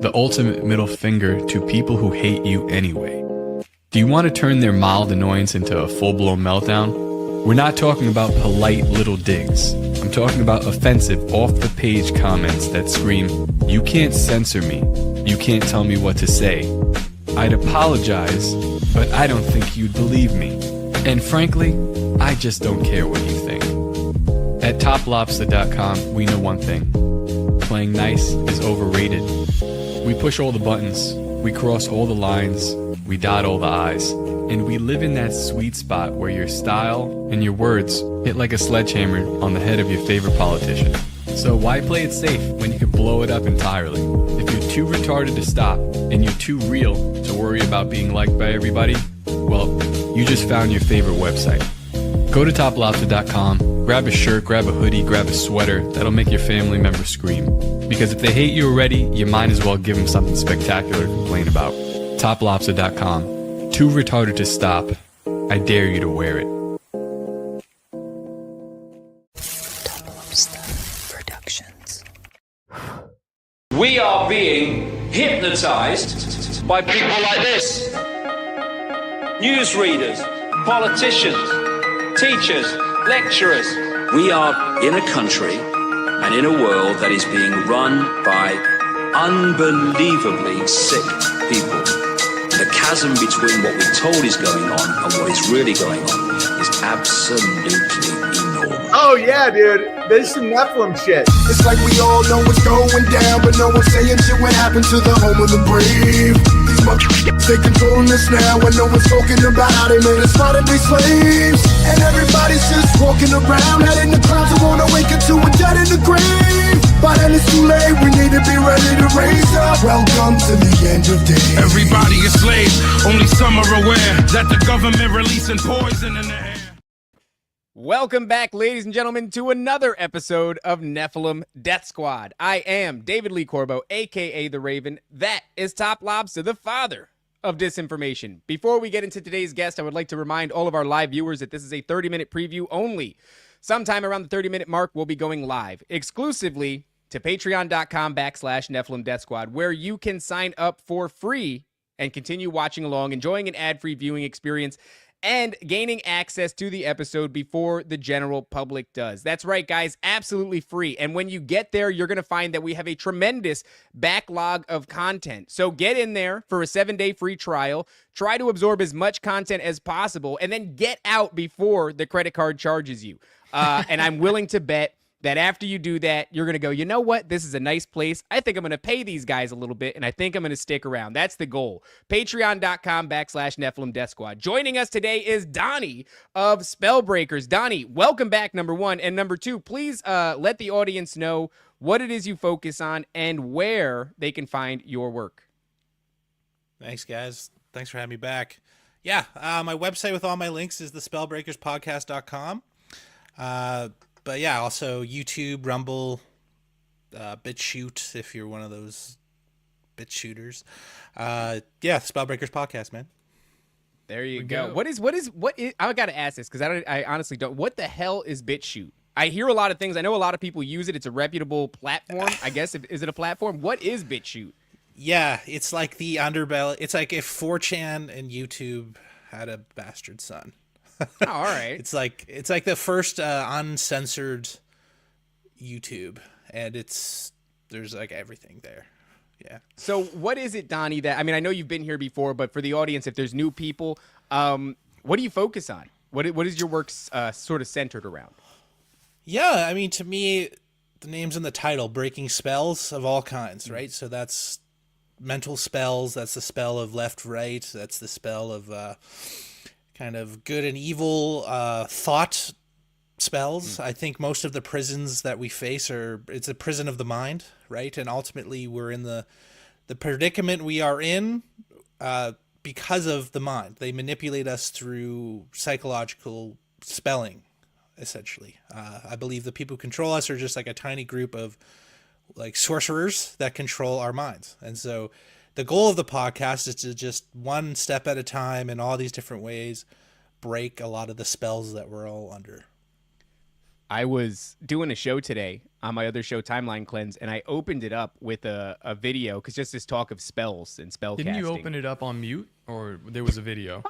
the ultimate middle finger to people who hate you anyway. Do you want to turn their mild annoyance into a full-blown meltdown? We're not talking about polite little digs. I'm talking about offensive, off-the-page comments that scream, "You can't censor me. You can't tell me what to say." I'd apologize, but I don't think you'd believe me. And frankly, I just don't care what you think. At toplobster.com, we know one thing. Playing nice is overrated. We push all the buttons, we cross all the lines, we dot all the I's, and we live in that sweet spot where your style and your words hit like a sledgehammer on the head of your favorite politician. So why play it safe when you can blow it up entirely? If you're too retarded to stop, and you're too real to worry about being liked by everybody, well, you just found your favorite website. Go to toplobster.com, grab a shirt, grab a hoodie, grab a sweater that'll make your family member scream. Because if they hate you already, you might as well give them something spectacular to complain about. Toplobster.com. Too retarded to stop. I dare you to wear it. Top Lobster Productions. We are being hypnotized by people like this. Newsreaders, politicians, teachers, lecturers. We are in a country and in a world that is being run by unbelievably sick people. The chasm between what we're told is going on and what is really going on is absolutely enormous. Oh yeah, dude. There's some Nephilim shit. It's like we all know what's going down, but no one's saying shit what happened to the home of the brave. These motherfuckers, they controlling us now, and no one's talking about it. Made us fight and be slaves, and everybody's just walking around, head in the clouds, and won't awaken to a dead in the grave. By then it's too late, we need to be ready to raise up. Welcome to the end of days. Everybody is slaves, only some are aware that the government releasing poison in the air. Welcome back, ladies and gentlemen, to another episode of Nephilim Death Squad. I am David Lee Corbo, a.k.a. The Raven. That is Top Lobster, the father of disinformation. Before we get into today's guest, I would like to remind all of our live viewers that this is a 30-minute preview only. Sometime around the 30-minute mark, we'll be going live exclusively to patreon.com/Nephilim Death Squad, where you can sign up for free and continue watching along, enjoying an ad-free viewing experience, and gaining access to the episode before the general public does. That's right, guys, absolutely free. And when you get there, you're going to find that we have a tremendous backlog of content. So get in there for a 7-day free trial. Try to absorb as much content as possible, and then get out before the credit card charges you. And I'm willing to bet that after you do that, you're going to go, you know what? This is a nice place. I think I'm going to pay these guys a little bit, and I think I'm going to stick around. That's the goal. Patreon.com/Nephilim Death Squad. Joining us today is Donny of Spellbreakers. Donny, welcome back, number one. And number two, please let the audience know what it is you focus on and where they can find your work. Thanks, guys. Thanks for having me back. Yeah, my website with all my links is thespellbreakerspodcast.com. But yeah, also YouTube, Rumble, BitChute, if you're one of those bit shooters. Yeah, Spellbreakers podcast, man. There you go. What is? I gotta ask this because I honestly don't. What the hell is BitChute? I hear a lot of things. I know a lot of people use it. It's a reputable platform. I guess. Is it a platform? What is BitChute? Yeah, it's like the underbelly. It's like if 4chan and YouTube had a bastard son. Oh, all right. It's like the first uncensored YouTube, and there's like everything there. Yeah. So what is it, Donny, that, I mean, I know you've been here before, but for the audience, if there's new people, what do you focus on? What is your work sort of centered around? Yeah, I mean, to me, the name's in the title, breaking spells of all kinds, right? So that's mental spells, that's the spell of left, right, that's the spell of kind of good and evil thought spells. I think most of the prisons that we face it's a prison of the mind, right? And ultimately we're in the predicament we are in because of the mind. They manipulate us through psychological spelling, essentially. I believe the people who control us are just like a tiny group of like sorcerers that control our minds. And so the goal of the podcast is to just one step at a time in all these different ways break a lot of the spells that we're all under. I was doing a show today on my other show, Timeline Cleanse, and I opened it up with a video because just this talk of spells and spell Didn't casting. you open it up on mute, or there was a video?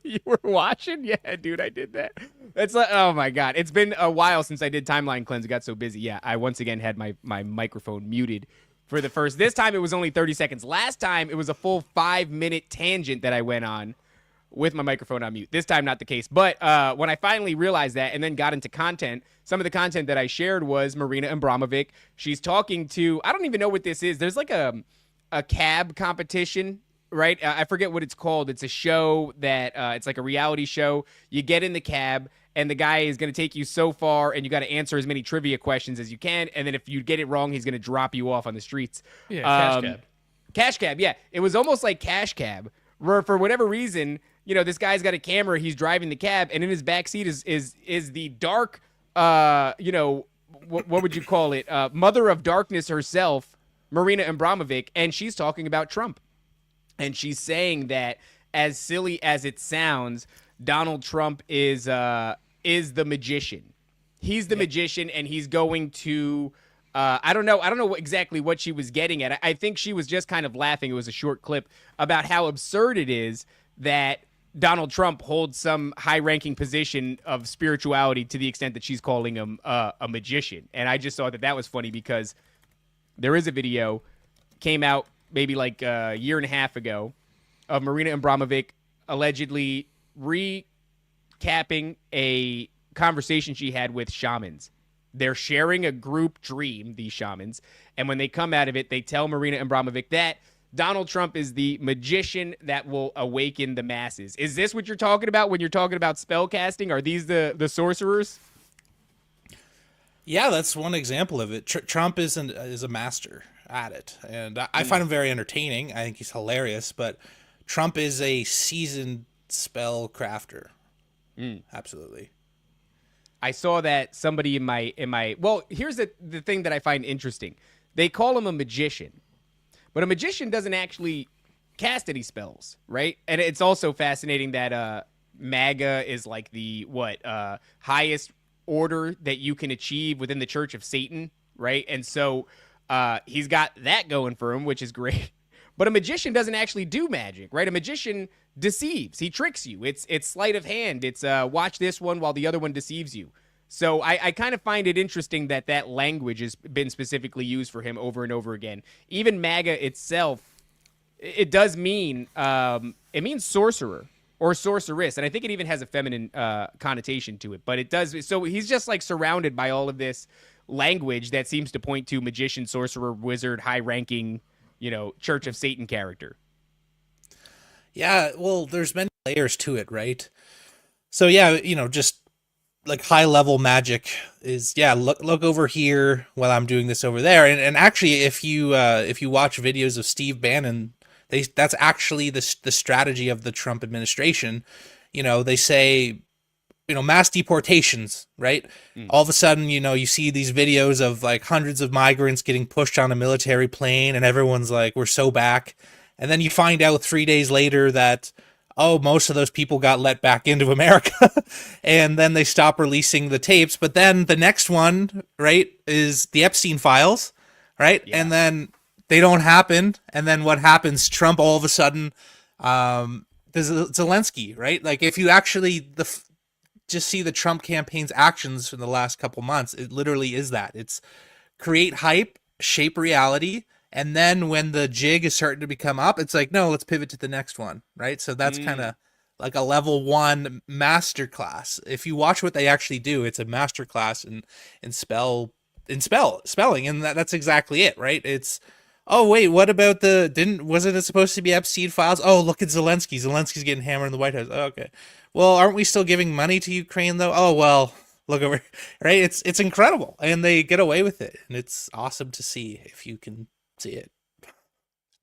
You were watching? Yeah, dude, I did that. It's like, oh my God. It's been a while since I did Timeline Cleanse. It got so busy. Yeah, I once again had my microphone muted for the first. This time it was only 30 seconds. Last time it was a full 5-minute tangent that I went on with my microphone on mute. This time, not the case. But when I finally realized that and then got into content, some of the content that I shared was Marina Abramovic. She's talking to, I don't even know what this is. There's like a cab competition, right? I forget what it's called. It's a show that it's like a reality show. You get in the cab and the guy is going to take you so far and you got to answer as many trivia questions as you can. And then if you get it wrong, he's going to drop you off on the streets. Yeah, Cash Cab. Cash Cab, yeah. It was almost like Cash Cab, where for whatever reason, you know, this guy's got a camera, he's driving the cab, and in his back seat is the dark, you know, what would you call it? Mother of darkness herself, Marina Abramovic, and she's talking about Trump. And she's saying that, as silly as it sounds, Donald Trump is the magician. He's the magician, and he's going to I don't know exactly what she was getting at. I think she was just kind of laughing. It was a short clip about how absurd it is that Donald Trump holds some high-ranking position of spirituality to the extent that she's calling him a magician. And I just thought that was funny because there is a video came out maybe like a year and a half ago of Marina Abramovic allegedly recapping a conversation she had with shamans. They're sharing a group dream, these shamans, and when they come out of it, they tell Marina Abramovic that Donald Trump is the magician that will awaken the masses. Is this what you're talking about when you're talking about spell casting? Are these the sorcerers? Yeah, that's one example of it. Trump is a master at it, and I find him very entertaining. I think he's hilarious, but Trump is a seasoned spell crafter. Absolutely. I saw that somebody in my well, here's the thing that I find interesting. They call him a magician, but a magician doesn't actually cast any spells, right? And it's also fascinating that MAGA is like the highest order that you can achieve within the Church of Satan, right? And so he's got that going for him, which is great. But a magician doesn't actually do magic, right? A magician deceives. He tricks you. It's sleight of hand. It's watch this one while the other one deceives you. So I kind of find it interesting that language has been specifically used for him over and over again. Even MAGA itself, it does mean, it means sorcerer or sorceress. And I think it even has a feminine connotation to it. But it does. So he's just like surrounded by all of this language that seems to point to magician, sorcerer, wizard, high-ranking, Church of Satan character. Yeah, well, there's many layers to it, right? So yeah, just like high level magic is, look over here while I'm doing this over there. And actually, if you watch videos of Steve Bannon, that's actually the strategy of the Trump administration. They say, mass deportations, right? All of a sudden, you see these videos of like hundreds of migrants getting pushed on a military plane and everyone's like, we're so back. And then you find out 3 days later that, most of those people got let back into America. And then they stop releasing the tapes. But then the next one, right, is the Epstein files, right? Yeah. And then they don't happen. And then what happens? Trump all of a sudden, Zelensky, right? Like if you actually just see the Trump campaign's actions in the last couple months, it literally is that. It's create hype, shape reality, and then when the jig is starting to become up, it's like, no, let's pivot to the next one, right? So that's kind of like a level 1 masterclass. If you watch what they actually do, it's a masterclass in spelling, and that's exactly it, right? It's, oh wait, what about wasn't it supposed to be Epstein files? Oh, look at Zelensky. Zelensky's getting hammered in the White House. Oh, okay. Well, aren't we still giving money to Ukraine though? Oh, well, look over, right? It's incredible, and they get away with it, and it's awesome to see if you can see it.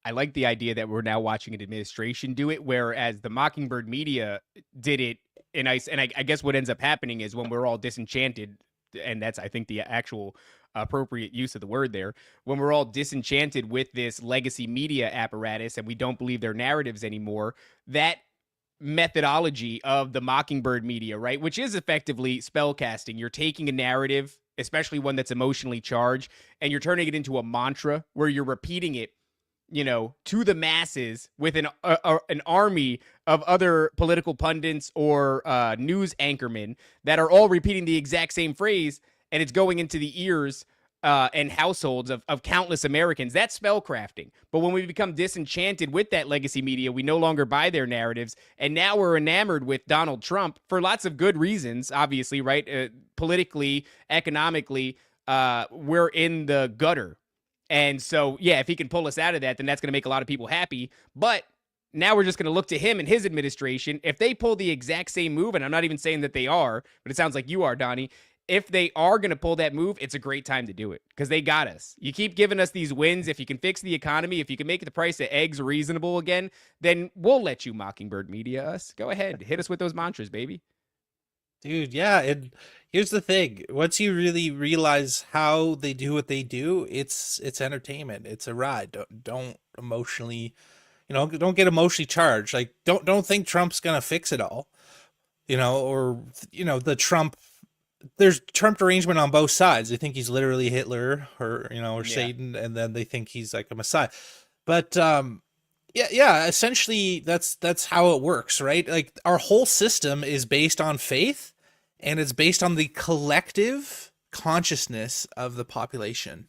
I like the idea that we're now watching an administration do it, whereas the Mockingbird media did it in ice. And I guess what ends up happening is when we're all disenchanted, and that's, I think, the actual appropriate use of the word there, when we're all disenchanted with this legacy media apparatus and we don't believe their narratives anymore, that methodology of the Mockingbird media, right? Which is effectively spell casting. You're taking a narrative, especially one that's emotionally charged, and you're turning it into a mantra where you're repeating it, to the masses with an army of other political pundits or news anchormen that are all repeating the exact same phrase, and it's going into the ears and households of countless Americans. That's spellcrafting. But when we become disenchanted with that legacy media, we no longer buy their narratives. And now we're enamored with Donald Trump for lots of good reasons, obviously, right? Politically, economically, we're in the gutter. And so, yeah, if he can pull us out of that, then that's going to make a lot of people happy. But now we're just going to look to him and his administration. If they pull the exact same move, and I'm not even saying that they are, but it sounds like you are, Donnie. If they are going to pull that move, it's a great time to do it because they got us. You keep giving us these wins. If you can fix the economy, if you can make the price of eggs reasonable again, then we'll let you Mockingbird media us. Go ahead. Hit us with those mantras, baby. Dude, yeah, and here's the thing. Once you really realize how they do what they do, it's entertainment. It's a ride. Don't emotionally, don't get emotionally charged. Like don't think Trump's going to fix it all. There's Trump derangement on both sides. They think he's literally Hitler or Satan, and then they think he's like a messiah. But essentially that's how it works, right? Like our whole system is based on faith, and it's based on the collective consciousness of the population,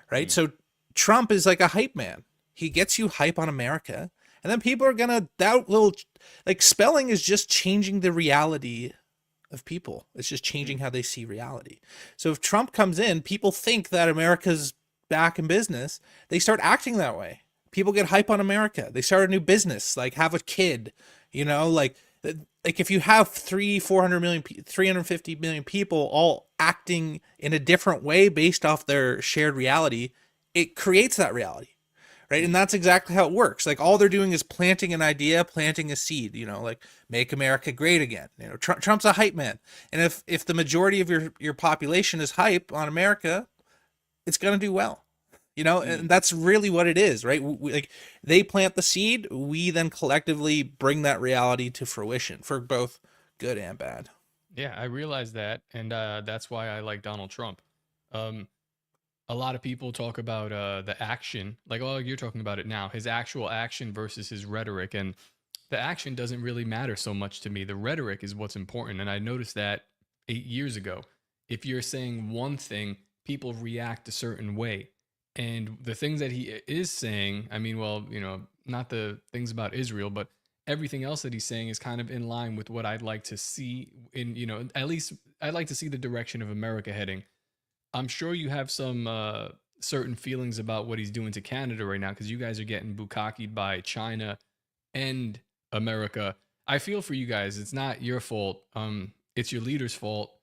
right? So Trump is like a hype man. He gets you hype on America, and then people are gonna doubt spelling is just changing the reality of people. It's just changing how they see reality. So if Trump comes in, people think that America's back in business. They start acting that way. People get hype on America. They start a new business, like have a kid, like if you have 400 million, 350 million people all acting in a different way based off their shared reality, it creates that reality. Right. And that's exactly how it works. Like all they're doing is planting an idea, planting a seed, like make America great again. Trump's a hype man. And if the majority of your population is hype on America, it's going to do well, and that's really what it is. Right. Like they plant the seed. We then collectively bring that reality to fruition for both good and bad. Yeah, I realize that. And that's why I like Donald Trump. A lot of people talk about the action, like, oh, you're talking about it now, his actual action versus his rhetoric. And the action doesn't really matter so much to me. The rhetoric is what's important. And I noticed that 8 years ago. If you're saying one thing, people react a certain way. And the things that he is saying, I mean, well, not the things about Israel, but everything else that he's saying is kind of in line with what I'd like to see in, at least I'd like to see the direction of America heading. I'm sure you have some certain feelings about what he's doing to Canada right now because you guys are getting bukkakied by China and America. I feel for you guys. It's not your fault. It's your leader's fault.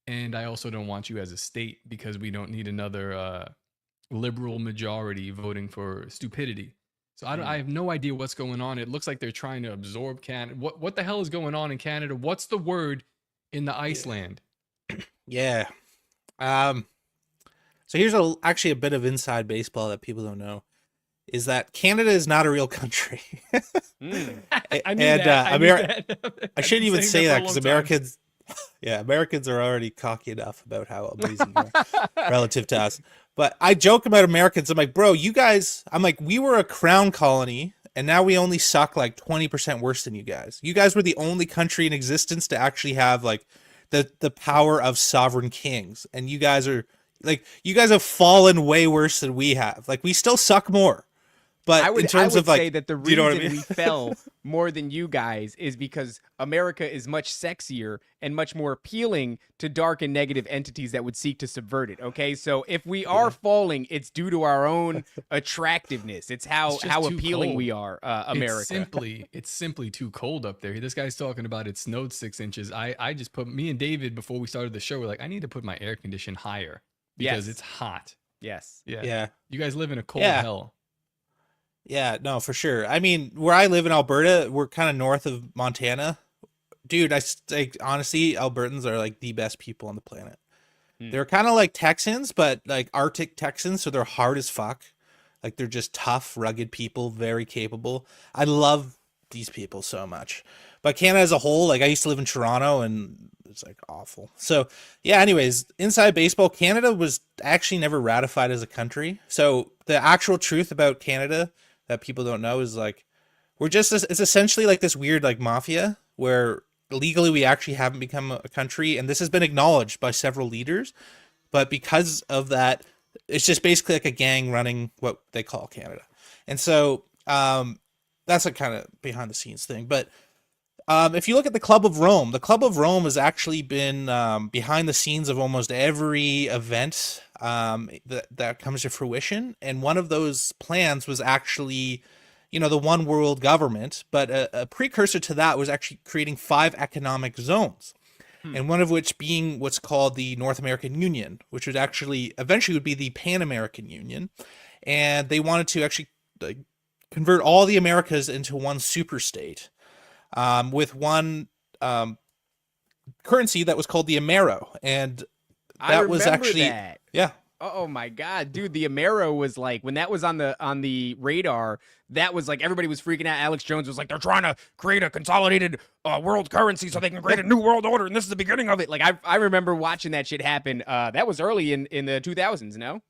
And I also don't want you as a state because we don't need another liberal majority voting for stupidity. So I have no idea what's going on. It looks like they're trying to absorb Canada. What the hell is going on in Canada? What's the word in the Iceland? Yeah. So here's actually a bit of inside baseball that people don't know is that Canada is not a real country. I knew that. I shouldn't even say that because Americans are already cocky enough about how amazing we are relative to us. But I joke about Americans. I'm like, bro, you guys, we were a crown colony and now we only suck like 20% worse than you guys. You guys were the only country in existence to actually have like the power of sovereign kings. And you guys have fallen way worse than we have. Like we still suck more. But I would say that the reason we fell more than you guys is because America is much sexier and much more appealing to dark and negative entities that would seek to subvert it. Okay, so if we are falling, it's due to our own attractiveness. It's how appealing we are, America. It's simply too cold up there. This guy's talking about it snowed 6 inches. I just put me and David before we started the show. We're like, I need to put my air condition higher because it's hot. Yes. Yeah. You guys live in a cold hell. Yeah, no, for sure. I mean, where I live in Alberta, we're kind of north of Montana. Dude, honestly, Albertans are like the best people on the planet. They're kind of like Texans, but like Arctic Texans, so they're hard as fuck. Like they're just tough, rugged people, very capable. I love these people so much. But Canada as a whole, like I used to live in Toronto and it's like awful. So yeah, anyways, inside baseball, Canada was actually never ratified as a country. So the actual truth about Canada that people don't know is like, it's essentially like this weird like mafia where legally we actually haven't become a country. And this has been acknowledged by several leaders. But because of that, it's just basically like a gang running what they call Canada. And so that's a kind of behind the scenes thing. But if you look at the Club of Rome has actually been behind the scenes of almost every event that comes to fruition. And one of those plans was actually, the one world government. But a precursor to that was actually creating 5 economic zones. And one of which being what's called the North American Union, which would actually eventually would be the Pan American Union. And they wanted to actually convert all the Americas into one super state. With one currency that was called the Amero, and that was actually that. Yeah. Oh my God, dude! The Amero was like when that was on the radar. That was like everybody was freaking out. Alex Jones was like, they're trying to create a consolidated world currency so they can create a new world order, and this is the beginning of it. Like I remember watching that shit happen. That was early in the 2000s. No.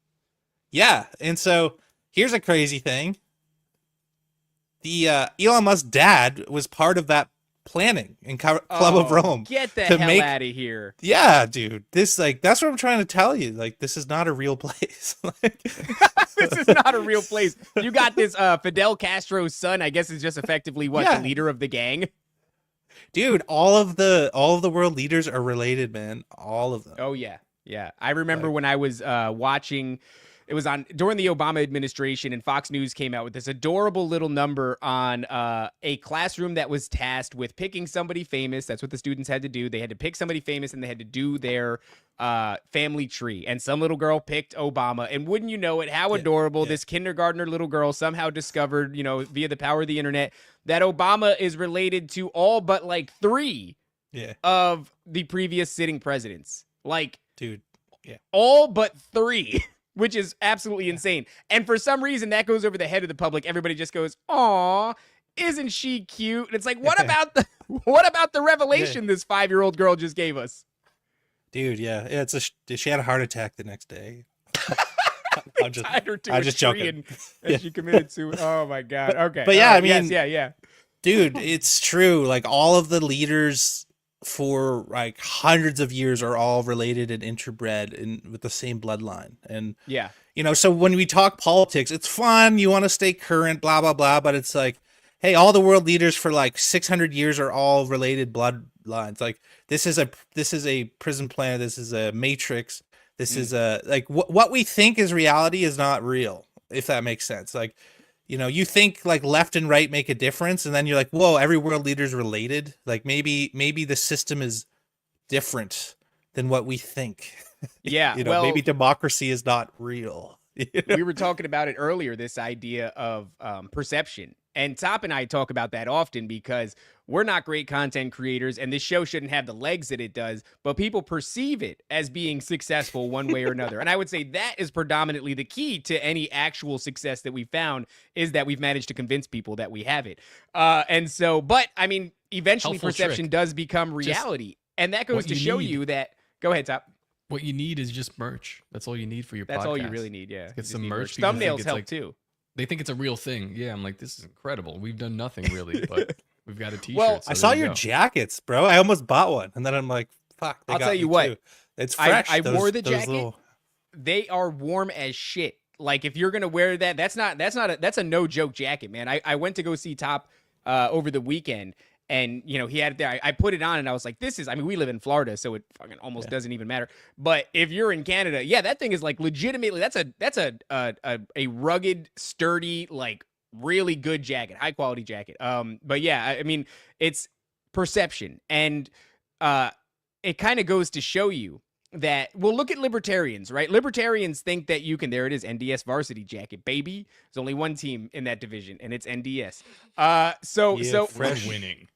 Yeah, and so here's a crazy thing. The Elon Musk's dad was part of that planning in Club of Rome. Get the hell out of here. Yeah, dude. That's what I'm trying to tell you. Like, this is not a real place. This is not a real place. You got this Fidel Castro's son, I guess is just effectively the leader of the gang. Dude, all of the world leaders are related, man. All of them. Oh yeah. Yeah. I remember when I was watching. It was on during the Obama administration, and Fox News came out with this adorable little number on a classroom that was tasked with picking somebody famous. That's what the students had to do. They had to pick somebody famous, and they had to do their family tree. And some little girl picked Obama. And wouldn't you know it, how adorable, this kindergartner little girl somehow discovered, via the power of the internet, that Obama is related to all but like 3 of the previous sitting presidents. Like, dude, all but 3. Which is absolutely insane. And for some reason, that goes over the head of the public. Everybody just goes, "Aw, isn't she cute?" And it's like, what about the revelation this 5-year-old girl just gave us? Dude, yeah. She had a heart attack the next day. I'm just joking. And she committed suicide. Oh, my God. Okay. But yeah, I mean, yeah. Dude, it's true. Like, all of the leaders for like hundreds of years are all related and interbred with the same bloodline. And so when we talk politics, it's fun, you want to stay current, blah blah blah, but it's like, hey, all the world leaders for like 600 years are all related bloodlines. Like, this is a prison planet, this is a matrix, this is a like what we think is reality is not real, if that makes sense. Like, you think like left and right make a difference, and then you're like, whoa, every world leader is related. Like, maybe the system is different than what we think. Yeah. Maybe democracy is not real. We were talking about it earlier, this idea of perception. And Top and I talk about that often because we're not great content creators, and this show shouldn't have the legs that it does, but people perceive it as being successful one way or another. And I would say that is predominantly the key to any actual success that we found, is that we've managed to convince people that we have it. But I mean, eventually Helpful perception trick. does become reality. And that goes to show you that, go ahead, Top. What you need is just merch. That's all you need for your podcast. That's all you really need, yeah. Get some need merch. People think Thumbnails it's help like- too. They think it's a real thing. Yeah, I'm like, this is incredible. We've done nothing really, but we've got a t-shirt. Well, so I saw there you your go. jackets, bro. I almost bought one, and then I'm like, fuck. I'll tell you what. It's fresh. I wore the jacket. Little... They are warm as shit. Like, if you're gonna wear that, that's a no joke jacket, man. I went to go see Top over the weekend, and he had it there. I put it on, and I was like, we live in Florida, so it fucking almost doesn't even matter. But if you're in Canada, that thing is like legitimately, that's a rugged, sturdy, like really good jacket, high quality jacket. But yeah, I mean, it's perception, and it kind of goes to show you that, well, look at libertarians, right? Libertarians think that you can, there it is, NDS varsity jacket, baby. There's only one team in that division, and it's NDS. So We're winning.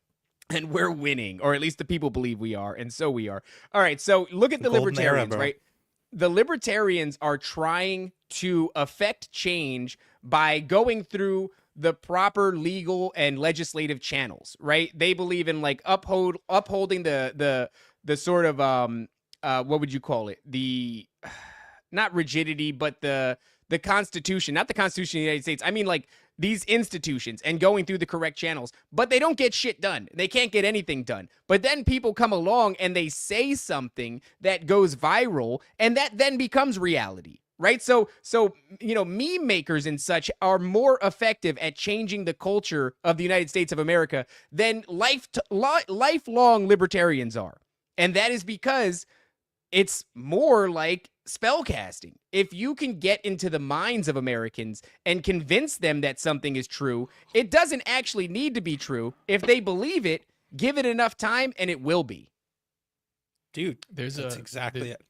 And we're winning, or at least the people believe we are, and so we are. All right, so look at the golden era, libertarians, bro. right? The libertarians are trying to affect change by going through the proper legal and legislative channels, right? They believe in like upholding the sort of what would you call it? The not rigidity, but the Constitution, not the Constitution of the United States. I mean, like these institutions and going through the correct channels, but they don't get shit done. They can't get anything done. But then people come along and they say something that goes viral, and that then becomes reality. Right. So, meme makers and such are more effective at changing the culture of the United States of America than lifelong libertarians are. And that is because it's more like spellcasting. If you can get into the minds of Americans and convince them that something is true, it doesn't actually need to be true. If they believe it, give it enough time and it will be. Dude, that's exactly it.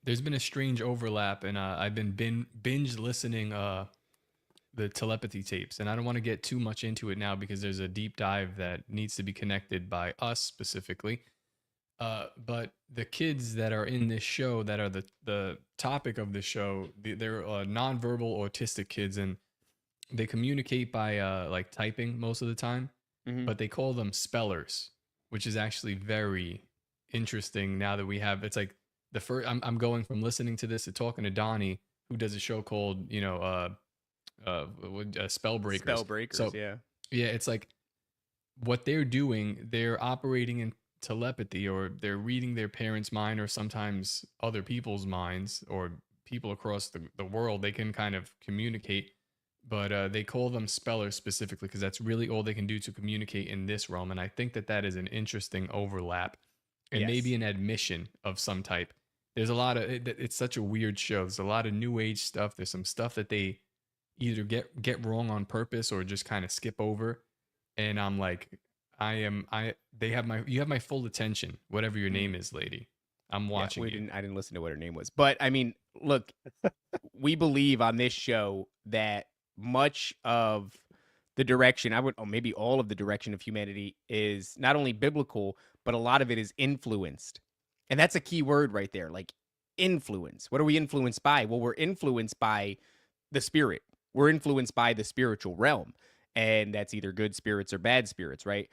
There's been a strange overlap, and I've been binge listening the telepathy tapes, and I don't want to get too much into it now because there's a deep dive that needs to be connected by us specifically. But the kids that are in this show, that are the topic of the show, they're nonverbal autistic kids, and they communicate by like typing most of the time, but they call them spellers, which is actually very interesting now that we have, it's like, the first, I'm going from listening to this to talking to Donny, who does a show called, Spell Breakers. Spell Breakers, so, yeah. Yeah, it's like what they're doing, they're operating in telepathy, or they're reading their parents' mind, or sometimes other people's minds, or people across the world. They can kind of communicate, but they call them spellers specifically because that's really all they can do to communicate in this realm. And I think that is an interesting overlap, and maybe an admission of some type. There's a lot of it's such a weird show. There's a lot of new age stuff. There's some stuff that they either get wrong on purpose or just kind of skip over. And I'm like, you have my full attention, whatever your name is, lady. I'm watching you. I didn't listen to what her name was. But I mean, look, we believe on this show that much of the direction, maybe all of the direction of humanity is not only biblical, but a lot of it is influenced. And that's a key word right there, like influence. What are we influenced by? Well, we're influenced by the spirit. We're influenced by the spiritual realm. And that's either good spirits or bad spirits, right?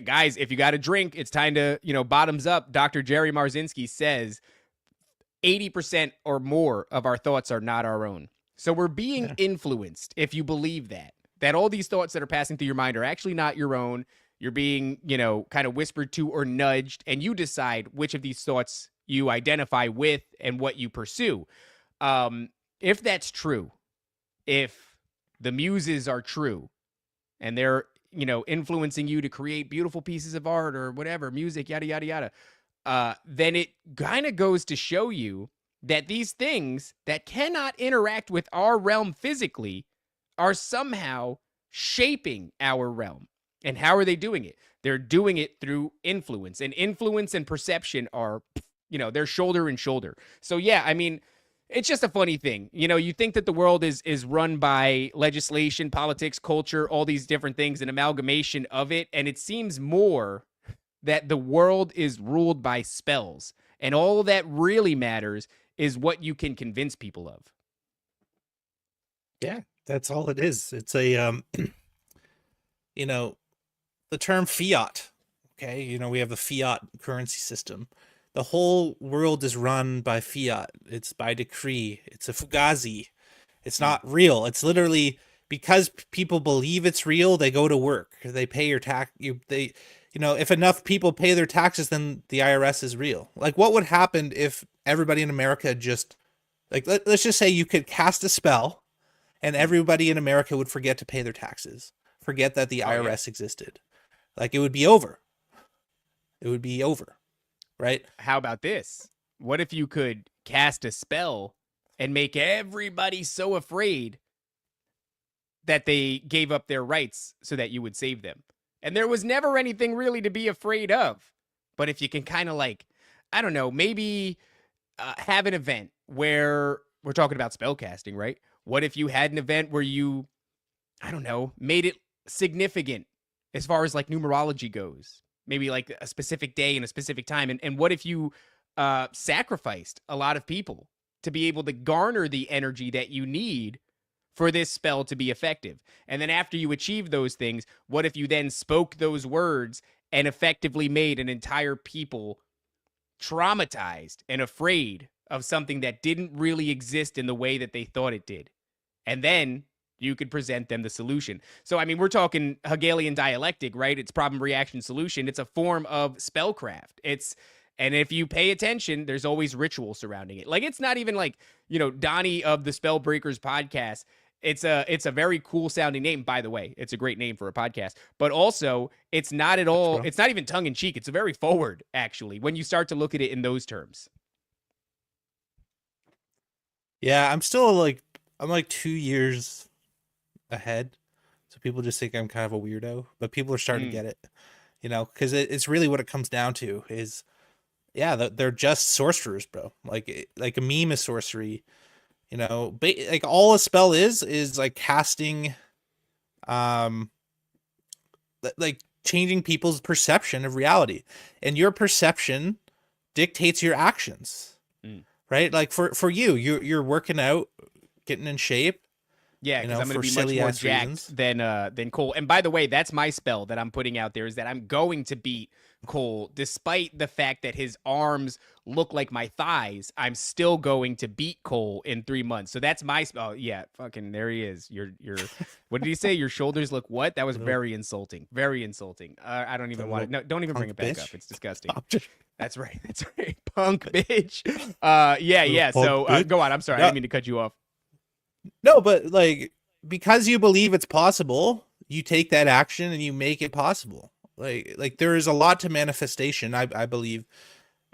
Guys, if you got a drink, it's time to, bottoms up. Dr. Jerry Marzinski says 80% or more of our thoughts are not our own. So we're being influenced, if you believe that all these thoughts that are passing through your mind are actually not your own. You're being, kind of whispered to or nudged, and you decide which of these thoughts you identify with and what you pursue. If that's true, if the muses are true, and they're, influencing you to create beautiful pieces of art or whatever, music, yada, yada, yada, then it kind of goes to show you that these things that cannot interact with our realm physically are somehow shaping our realm. And how are they doing it? They're doing it through influence. And influence and perception are, they're shoulder and shoulder. So, yeah, I mean, it's just a funny thing. You think that the world is run by legislation, politics, culture, all these different things, an amalgamation of it. And it seems more that the world is ruled by spells. And all that really matters is what you can convince people of. Yeah, that's all it is. It's a, the term fiat, okay? We have a fiat currency system. The whole world is run by fiat. It's by decree. It's a fugazi. It's not real. It's literally because people believe it's real, they go to work. They pay your tax. If enough people pay their taxes, then the IRS is real. Like, what would happen if everybody in America just, like, let's just say you could cast a spell and everybody in America would forget to pay their taxes, forget that the IRS existed. Like, it would be over. It would be over, right? How about this? What if you could cast a spell and make everybody so afraid that they gave up their rights so that you would save them? And there was never anything really to be afraid of. But if you can kind of like, I don't know, maybe have an event where we're talking about spell casting, right? What if you had an event where you, I don't know, made it significant as far as like numerology goes? Maybe like a specific day and a specific time. And what if you sacrificed a lot of people to be able to garner the energy that you need for this spell to be effective. And then after you achieve those things, what if you then spoke those words and effectively made an entire people traumatized and afraid of something that didn't really exist in the way that they thought it did? And then you could present them the solution. So, I mean, we're talking Hegelian dialectic, right? It's problem, reaction, solution. It's a form of spellcraft. And if you pay attention, there's always ritual surrounding it. Like, it's not even like, Donny of the Spellbreakers podcast. It's a very cool sounding name, by the way. It's a great name for a podcast. But also, it's not at all, it's not even tongue in cheek. It's very forward, actually, when you start to look at it in those terms. Yeah, I'm like 2 years ahead. So people just think I'm kind of a weirdo, but people are starting to get it, because it's really what it comes down to is, yeah, they're just sorcerers, bro. Like a meme is sorcery, like all a spell is like casting, like changing people's perception of reality, and your perception dictates your actions, right? Like for you're working out, getting in shape. Yeah, because I'm going to be much more jacked than Cole. And by the way, that's my spell that I'm putting out there, is that I'm going to beat Cole, despite the fact that his arms look like my thighs. I'm still going to beat Cole in 3 months. So that's my spell. Oh, yeah, fucking there he is. Your what did he say? Your shoulders look what? That was very insulting. Very insulting. I don't even want to. No, don't even bring it back up. It's disgusting. That's right. That's right. Punk bitch. Yeah. So go on. I'm sorry. I didn't mean to cut you off. No, but like, because you believe it's possible, you take that action and you make it possible. Like there is a lot to manifestation. I believe,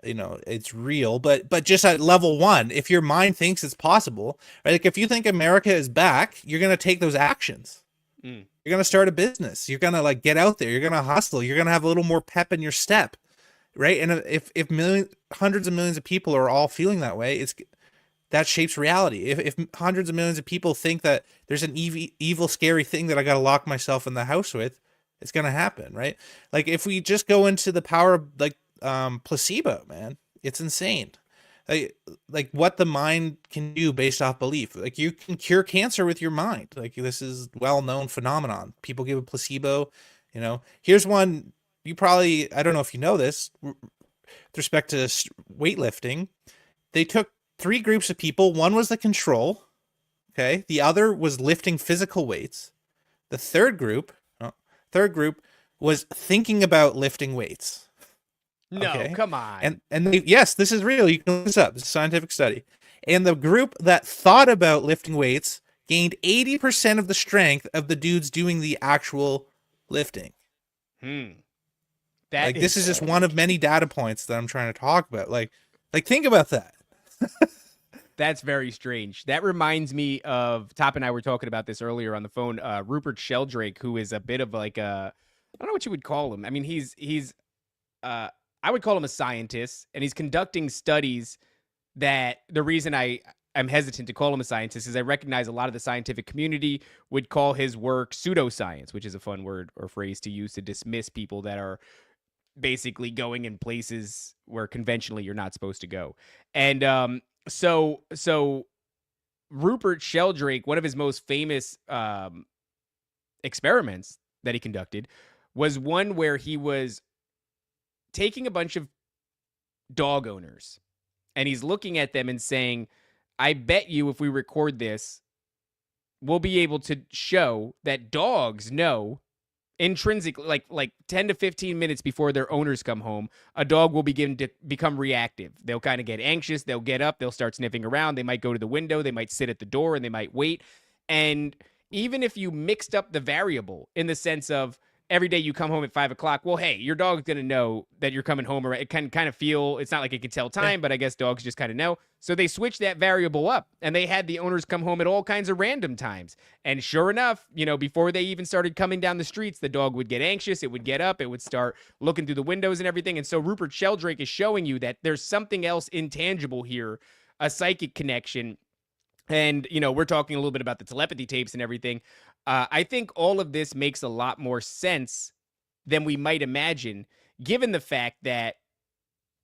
it's real, but just at level 1, if your mind thinks it's possible, right? Like if you think America is back, you're going to take those actions. You're going to start a business. You're going to like get out there. You're going to hustle. You're going to have a little more pep in your step. Right. And if hundreds of millions of people are all feeling that way, that shapes reality. If hundreds of millions of people think that there's an evil, scary thing that I got to lock myself in the house with, it's going to happen, right? Like if we just go into the power of like placebo, man, it's insane. Like what the mind can do based off belief. Like you can cure cancer with your mind. Like this is well-known phenomenon. People give a placebo, Here's one you probably, I don't know if you know this, with respect to weightlifting. They took 3 groups of people. One was the control. Okay. The other was lifting physical weights. The third group was thinking about lifting weights. No, okay? Come on. And yes, this is real. You can look this up. It's a scientific study. And the group that thought about lifting weights gained 80% of the strength of the dudes doing the actual lifting. This is just one of many data points that I'm trying to talk about. Like think about that. That's very strange. That reminds me of, Top and I were talking about this earlier on the phone, Rupert Sheldrake, who is a bit of like I don't know what you would call him. I mean, he's I would call him a scientist, and he's conducting studies that the reason I'm hesitant to call him a scientist is I recognize a lot of the scientific community would call his work pseudoscience, which is a fun word or phrase to use to dismiss people that are basically going in places where conventionally you're not supposed to go. And so Rupert Sheldrake, one of his most famous experiments that he conducted was one where he was taking a bunch of dog owners and he's looking at them and saying, I bet you if we record this, we'll be able to show that dogs know intrinsically, like 10 to 15 minutes before their owners come home, a dog will begin to become reactive. They'll kind of get anxious. They'll get up. They'll start sniffing around. They might go to the window. They might sit at the door and they might wait. And even if you mixed up the variable in the sense of every day you come home at 5 o'clock, well, hey, your dog's going to know that you're coming home. It can kind of feel, it's not like it can tell time, but I guess dogs just kind of know. So they switched that variable up and they had the owners come home at all kinds of random times. And sure enough, before they even started coming down the streets, the dog would get anxious. It would get up. It would start looking through the windows and everything. And so Rupert Sheldrake is showing you that there's something else intangible here, a psychic connection. And, we're talking a little bit about the telepathy tapes and everything. I think all of this makes a lot more sense than we might imagine, given the fact that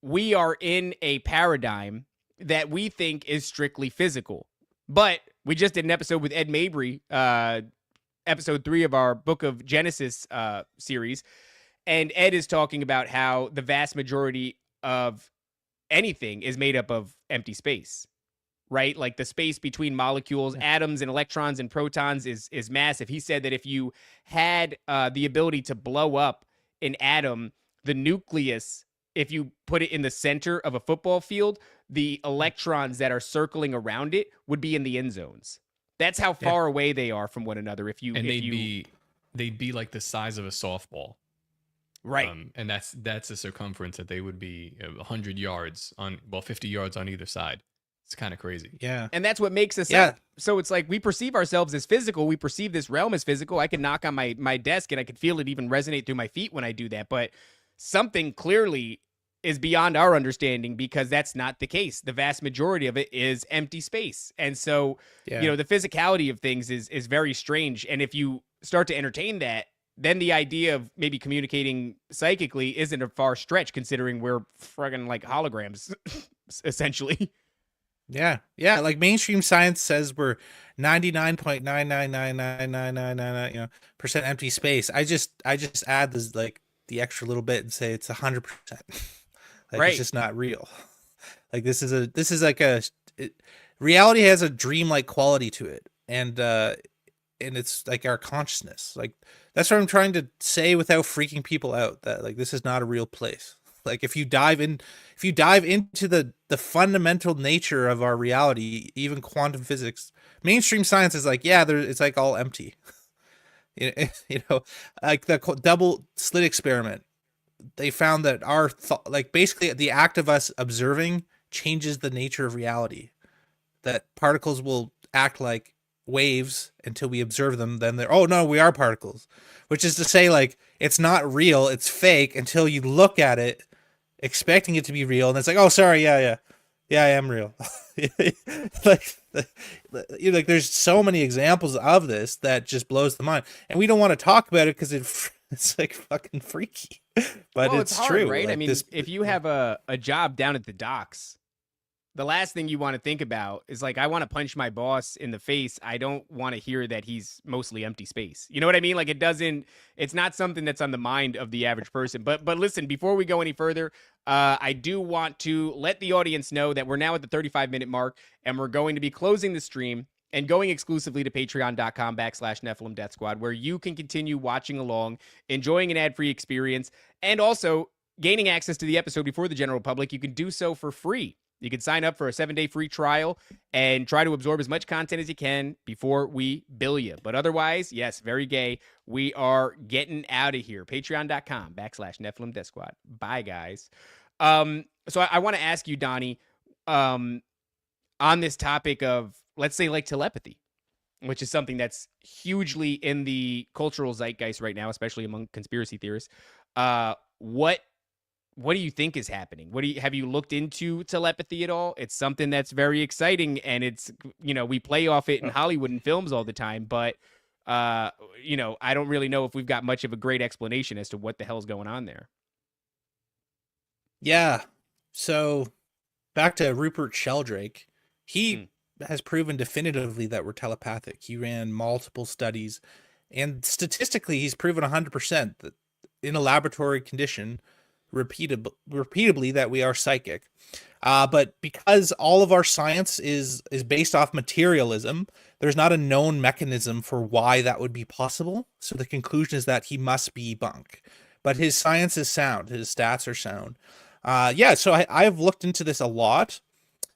we are in a paradigm that we think is strictly physical. But we just did an episode with Ed Mabry, episode 3 of our Book of Genesis series, and Ed is talking about how the vast majority of anything is made up of empty space, right? Like the space between molecules, atoms and electrons and protons is massive. He said that if you had the ability to blow up an atom, the nucleus, if you put it in the center of a football field, the electrons that are circling around it would be in the end zones. That's how far away they are from one another. They'd be like the size of a softball. Right. And that's a circumference that they would be 100 yards 50 yards on either side. It's kind of crazy. Yeah. And that's what makes us up. So it's like we perceive ourselves as physical. We perceive this realm as physical. I can knock on my desk and I can feel it even resonate through my feet when I do that. But something clearly is beyond our understanding, because that's not the case. The vast majority of it is empty space. And so, the physicality of things is very strange. And if you start to entertain that, then the idea of maybe communicating psychically isn't a far stretch, considering we're friggin' like holograms, essentially. Yeah. Yeah. Like mainstream science says we're 99.9999999, percent empty space. I just add this, like the extra little bit, and say it's 100%. Like it's just not real. Like this is like reality has a dreamlike quality to it. And it's like our consciousness. Like that's what I'm trying to say without freaking people out, that like this is not a real place. Like if you dive into the fundamental nature of our reality, even quantum physics, mainstream science is like, it's like all empty. Like the double slit experiment, they found that our like basically the act of us observing changes the nature of reality. That particles will act like waves until we observe them, then they're, oh no, we are particles, which is to say, like, it's not real, it's fake, until you look at it expecting it to be real, and it's like, oh sorry, yeah I am real. like there's so many examples of this that just blows the mind, and we don't want to talk about it because it's like fucking freaky, but it's hard, true, right? Like I mean, if you have a job down at the docks, the last thing you want to think about is like, I want to punch my boss in the face. I don't want to hear that he's mostly empty space. You know what I mean? Like it's not something that's on the mind of the average person. But listen, before we go any further, I do want to let the audience know that we're now at the 35-minute mark, and we're going to be closing the stream and going exclusively to patreon.com/Nephilim Death Squad, where you can continue watching along, enjoying an ad-free experience, and also gaining access to the episode before the general public. You can do so for free. You can sign up for a 7-day free trial and try to absorb as much content as you can before we bill you. But otherwise, yes, very gay. We are getting out of here. Patreon.com/Nephilim Death Squad. Bye, guys. So I want to ask you, Donny, on this topic of, let's say, like telepathy, which is something that's hugely in the cultural zeitgeist right now, especially among conspiracy theorists. What do you think is happening? Have you looked into telepathy at all? It's something that's very exciting, and it's, we play off it in Hollywood and films all the time, but I don't really know if we've got much of a great explanation as to what the hell's going on there. Yeah. So back to Rupert Sheldrake, he has proven definitively that we're telepathic. He ran multiple studies, and statistically, he's proven 100% that in a laboratory condition, repeatedly, that we are psychic. But because all of our science is based off materialism, there's not a known mechanism for why that would be possible. So the conclusion is that he must be bunk. But his science is sound. His stats are sound. So I've looked into this a lot.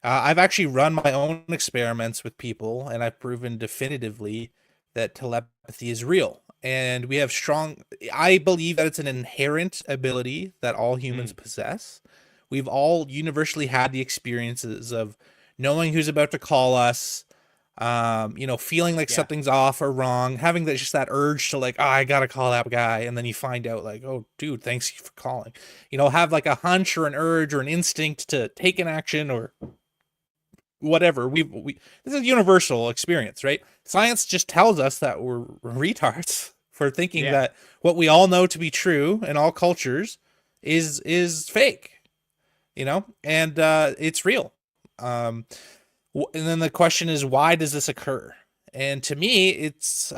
I've actually run my own experiments with people, and I've proven definitively that telepathy is real. And we have I believe that it's an inherent ability that all humans possess. We've all universally had the experiences of knowing who's about to call us, feeling like something's off or wrong, having just that urge to like, oh, I gotta call that guy. And then you find out like, oh, dude, thanks for calling. Have like a hunch or an urge or an instinct to take an action or whatever. This is a universal experience, right? Science just tells us that we're retards for thinking that what we all know to be true in all cultures is fake, and it's real. And then the question is, why does this occur? And to me, it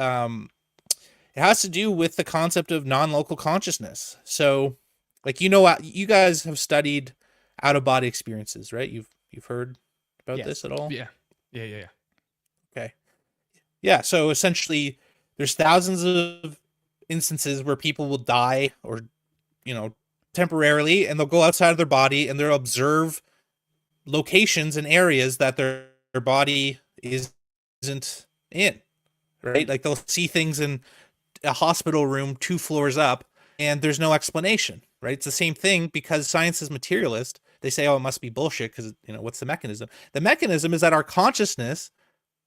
has to do with the concept of non-local consciousness. So, like, you guys have studied out-of-body experiences, right? You've heard about this at all? Yeah. Okay. Yeah. So essentially, there's thousands of instances where people will die, or temporarily, and they'll go outside of their body and they'll observe locations and areas that their body isn't in, right? Like, they'll see things in a hospital room 2 floors up and there's no explanation, right? It's the same thing, because science is materialist. They say, oh, it must be bullshit because, what's the mechanism? The mechanism is that our consciousness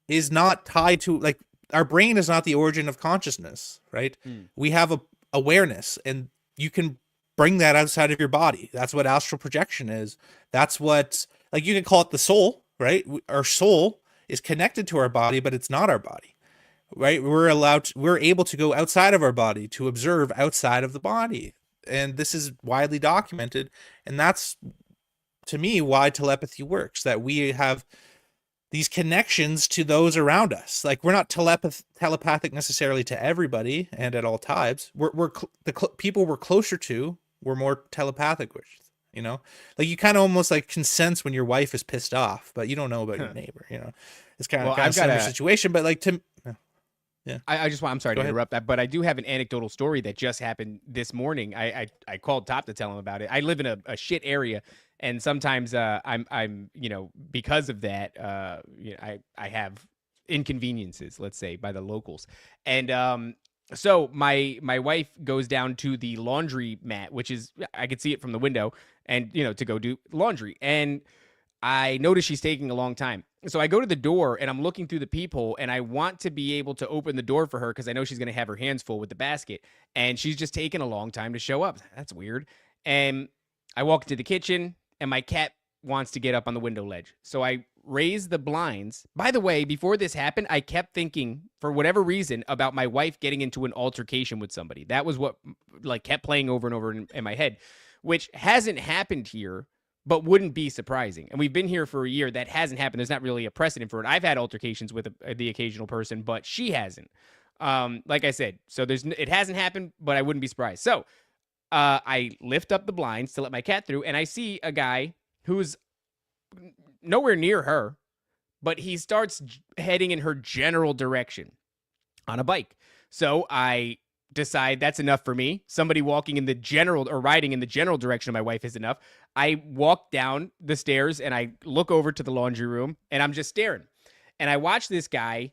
is not tied to, like, our brain is not the origin of consciousness, right? We have a awareness, and you can bring that outside of your body. That's what astral projection is. That's what, like, you can call it the soul, right? Our soul is connected to our body, but it's not our body, right? We're able to go outside of our body to observe outside of the body. And this is widely documented. And that's, to me, why telepathy works, that we have these connections to those around us. Like, we're not telepathic necessarily to everybody and at all times. The people we're closer to, we're more telepathic with, like, you kind of almost like can sense when your wife is pissed off, but you don't know about your neighbor, it's kind of a similar situation, but like I'm sorry to interrupt that, but I do have an anecdotal story that just happened this morning. I called Top to tell him about it. I live in a shit area, and sometimes I'm because of that, I have inconveniences, let's say, by the locals. And so my wife goes down to the laundry mat, which is, I could see it from the window, and to go do laundry. And I notice she's taking a long time. So I go to the door and I'm looking through the peephole, and I want to be able to open the door for her because I know she's going to have her hands full with the basket. And she's just taking a long time to show up. That's weird. And I walk into the kitchen, and my cat wants to get up on the window ledge. So I raise the blinds. By the way, before this happened, I kept thinking, for whatever reason, about my wife getting into an altercation with somebody. That was what kept playing over and over in my head, which hasn't happened here, but wouldn't be surprising. And we've been here for a year. That hasn't happened. There's not really a precedent for it. I've had altercations with the occasional person, but she hasn't. Like I said, so it hasn't happened, but I wouldn't be surprised. So I lift up the blinds to let my cat through, and I see a guy who's nowhere near her, but he starts heading in her general direction on a bike. So I decide that's enough for me. Somebody walking in the general, or riding in the general direction of my wife, is enough. I walk down the stairs and I look over to the laundry room, and I'm just staring. And I watch this guy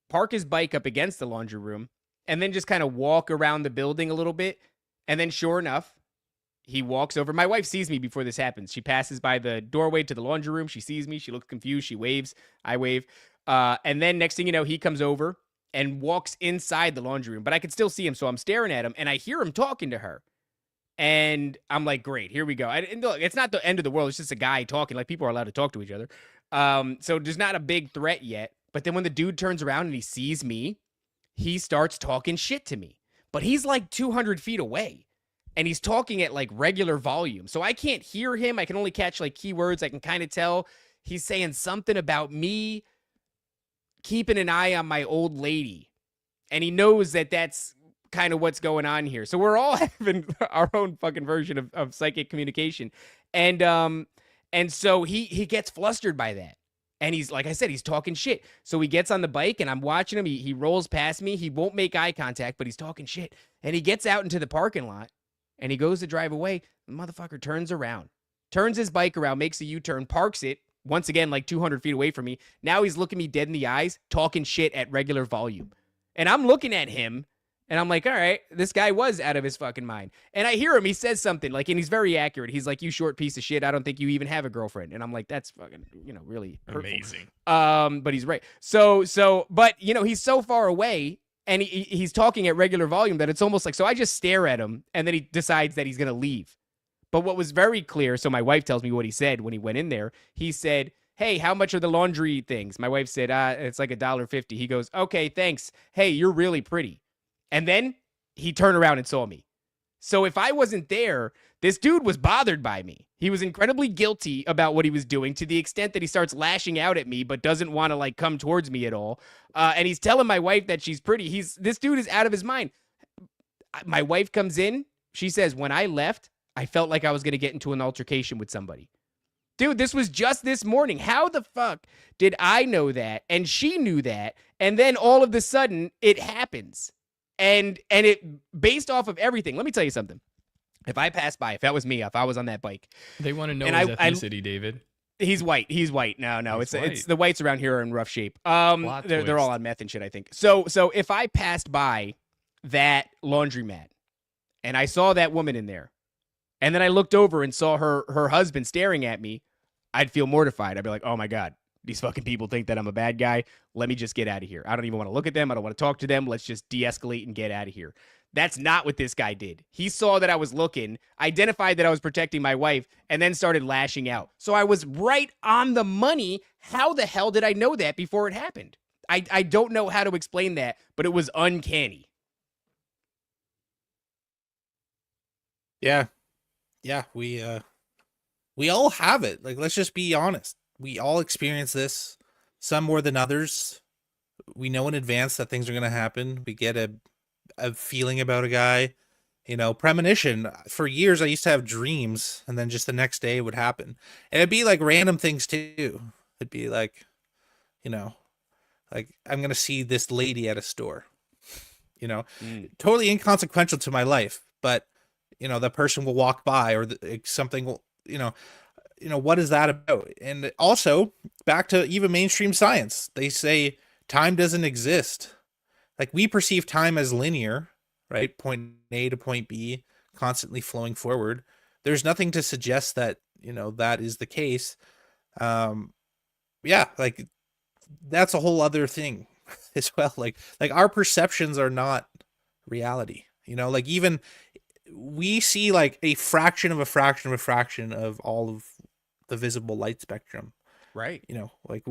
park his bike up against the laundry room and then just kind of walk around the building a little bit. And then sure enough, he walks over. My wife sees me before this happens. She passes by the doorway to the laundry room. She sees me. She looks confused. She waves. I wave. And then next thing you know, he comes over and walks inside the laundry room. But I can still see him, so I'm staring at him, and I hear him talking to her. And I'm like, great, here we go. And look, it's not the end of the world. It's just a guy talking. Like, people are allowed to talk to each other. So there's not a big threat yet. But then when the dude turns around and he sees me, he starts talking shit to me. But he's like 200 feet away. And he's talking at like regular volume. So I can't hear him. I can only catch like keywords. I can kind of tell he's saying something about me keeping an eye on my old lady. And he knows that that's kind of what's going on here. So we're all having our own fucking version of psychic communication. And so he gets flustered by that. And he's, like I said, he's talking shit. So he gets on the bike, and I'm watching him. He rolls past me. He won't make eye contact, but he's talking shit. And he gets out into the parking lot, and he goes to drive away. The motherfucker turns around, turns his bike around, makes a U-turn, parks it, once again, like 200 feet away from me. Now he's looking me dead in the eyes, talking shit at regular volume. And I'm looking at him, and I'm like, all right, this guy was out of his fucking mind. And I hear him, he says something, like, and he's very accurate. He's like, you short piece of shit, I don't think you even have a girlfriend. And I'm like, that's fucking, really hurtful. Amazing. But he's right. So, but, he's so far away, and he's talking at regular volume that it's almost like, so I just stare at him, and then he decides that he's going to leave. But what was very clear, so my wife tells me what he said when he went in there. He said, hey, how much are the laundry things? My wife said, it's like $1.50. He goes, okay, thanks. Hey, you're really pretty. And then he turned around and saw me. So if I wasn't there, this dude was bothered by me. He was incredibly guilty about what he was doing to the extent that he starts lashing out at me, but doesn't want to like come towards me at all. And he's telling my wife that she's pretty. This dude is out of his mind. My wife comes in. She says, when I left, I felt like I was going to get into an altercation with somebody. Dude, this was just this morning. How the fuck did I know that? And she knew that. And then all of a sudden it happens. And it based off of everything. Let me tell you something. If I passed by, if that was me, if I was on that bike. They want to know his ethnicity, David. He's white. He's white. No, He's it's white. the whites around here are in rough shape. Plot They're all twist. on meth and shit, I think. So if I passed by that laundromat and I saw that woman in there, and then I looked over and saw her husband staring at me, I'd feel mortified. I'd be like, oh my God, these fucking people think that I'm a bad guy. Let me just get out of here. I don't even want to look at them. I don't want to talk to them. Let's just de-escalate and get out of here. That's not what this guy did. He saw that I was looking, identified that I was protecting my wife, and then started lashing out. So I was right on the money. How the hell did I know that before it happened? I don't know how to explain that, but it was uncanny. Yeah. Yeah, we all have it. Like, let's just be honest. We all experience this, some more than others. We know in advance that things are going to happen. We get a feeling about a guy, premonition. For years, I used to have dreams, and then just the next day it would happen. And it'd be like random things too. It'd be like, like I'm going to see this lady at a store, totally inconsequential to my life, but the person will walk by or something will, what is that about? And also back to even mainstream science, they say time doesn't exist. Like, we perceive time as linear, right? Point A to point B, constantly flowing forward. There's nothing to suggest that, that is the case. Yeah, like that's a whole other thing as well. Like our perceptions are not reality, like even we see like a fraction of a fraction of a fraction of all of the visible light spectrum. Right. Like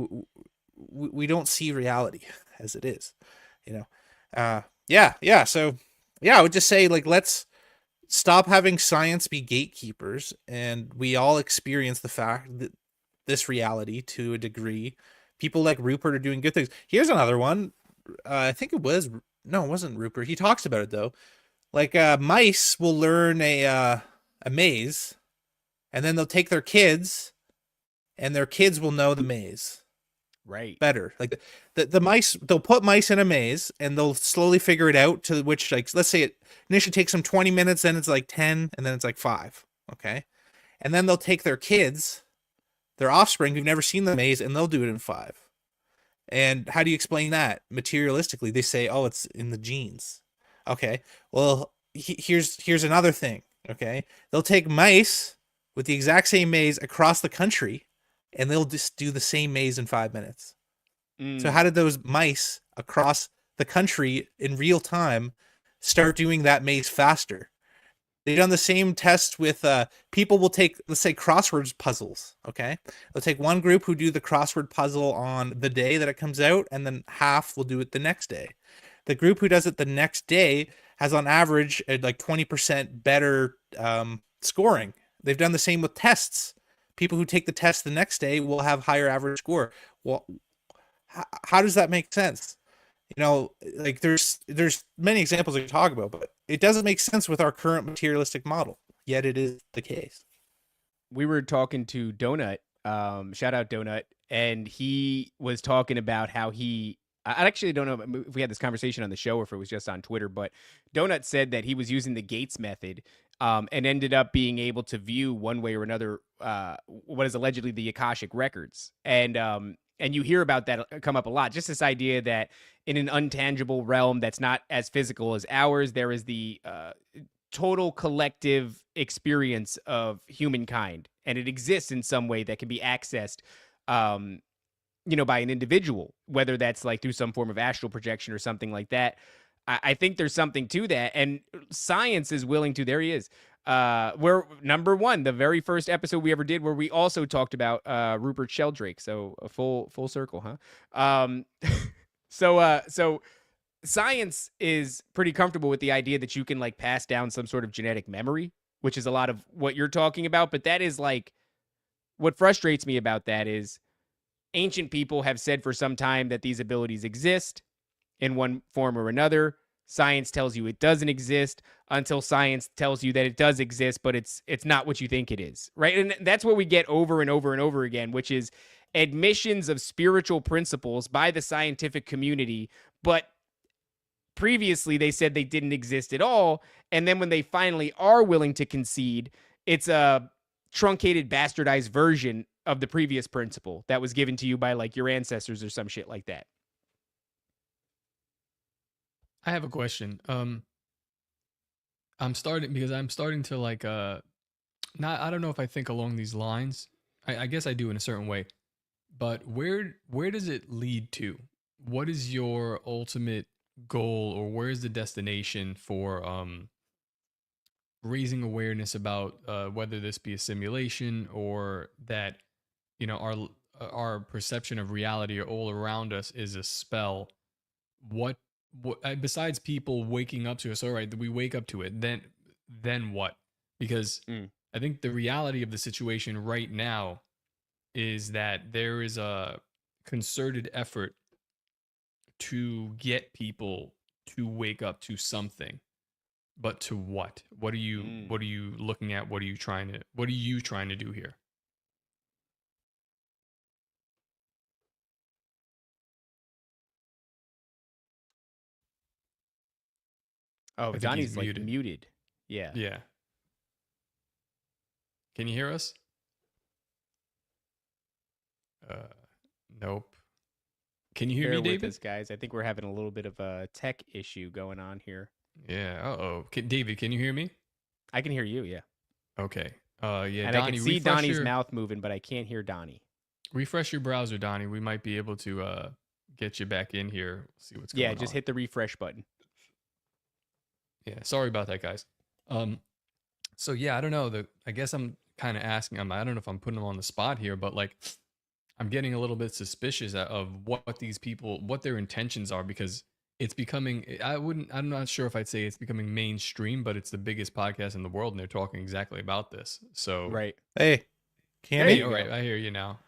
we don't see reality as it is, yeah. So yeah, I would just say, like, let's stop having science be gatekeepers, and we all experience the fact that this reality to a degree. People like Rupert are doing good things. Here's another one. It wasn't Rupert. He talks about it though. Like, mice will learn a maze, and then they'll take their kids, and their kids will know the maze. Right. Better. Like the mice, they'll put mice in a maze, and they'll slowly figure it out to which, like, let's say it initially takes them 20 minutes, then it's like 10, and then it's like 5. Okay. And then they'll take their kids, their offspring who've never seen the maze, and they'll do it in 5. And how do you explain that? Materialistically, they say, oh, it's in the genes. Okay, well, here's another thing. Okay, they'll take mice with the exact same maze across the country, and they'll just do the same maze in 5 minutes. So how did those mice across the country in real time start doing that maze faster? They've done the same test with people will take, let's say, crosswords puzzles. Okay, they'll take one group who do the crossword puzzle on the day that it comes out, and then half will do it the next day. The group who does it the next day has on average like 20% better scoring. They've done the same with tests. People who take the test the next day will have higher average score. Well, how does that make sense? Like there's many examples I can talk about, but it doesn't make sense with our current materialistic model. Yet it is the case. We were talking to Donut, shout out Donut, and he was talking about how I actually don't know if we had this conversation on the show or if it was just on Twitter, but Donut said that he was using the Gates method and ended up being able to view one way or another what is allegedly the Akashic records. And you hear about that come up a lot, just this idea that in an untangible realm that's not as physical as ours, there is the total collective experience of humankind, and it exists in some way that can be accessed by an individual, whether that's like through some form of astral projection or something like that. I think there's something to that, and science is willing to. There he is. We're number one, the very first episode we ever did, where we also talked about Rupert Sheldrake. So a full circle, huh? So science is pretty comfortable with the idea that you can like pass down some sort of genetic memory, which is a lot of what you're talking about. But that is like, what frustrates me about that is ancient people have said for some time that these abilities exist in one form or another. Science tells you it doesn't exist until science tells you that it does exist, but it's not what you think it is, right? And that's what we get over and over and over again, which is admissions of spiritual principles by the scientific community, but previously they said they didn't exist at all, and then when they finally are willing to concede, it's a truncated, bastardized version of the previous principle that was given to you by like your ancestors or some shit like that. I have a question. I'm starting to like not, I don't know if I think along these lines. I guess I do in a certain way. But where does it lead to? What is your ultimate goal, or where is the destination for raising awareness about whether this be a simulation, or that, you know, our perception of reality all around us is a spell? What besides people waking up to us, all right, we wake up to it, then what? Because I think the reality of the situation right now is that there is a concerted effort to get people to wake up to something, but to what? What are you looking at? What are you trying to do here? Oh, I think Donnie's he's like muted. Yeah. Yeah. Can you hear us? Nope. Can you hear Bear me, with David? us, guys. I think we're having a little bit of a tech issue going on here. Yeah. Uh-oh. David, can you hear me? I can hear you, yeah. Okay. Yeah, And Donnie, I can see refresh Donnie's your, mouth moving, but I can't hear Donnie. refresh your browser, Donnie. We might be able to get you back in here. See what's going on. Yeah, just hit the refresh button. Yeah, sorry about that, guys. So yeah, I don't know. I guess I'm kind of asking. I don't know if I'm putting them on the spot here, but like, I'm getting a little bit suspicious of what these people, what their intentions are, because it's becoming. I'm not sure if I'd say it's becoming mainstream, but it's the biggest podcast in the world, and they're talking exactly about this. So Right. Hey, can you Hey, hear all me? right, I hear you now.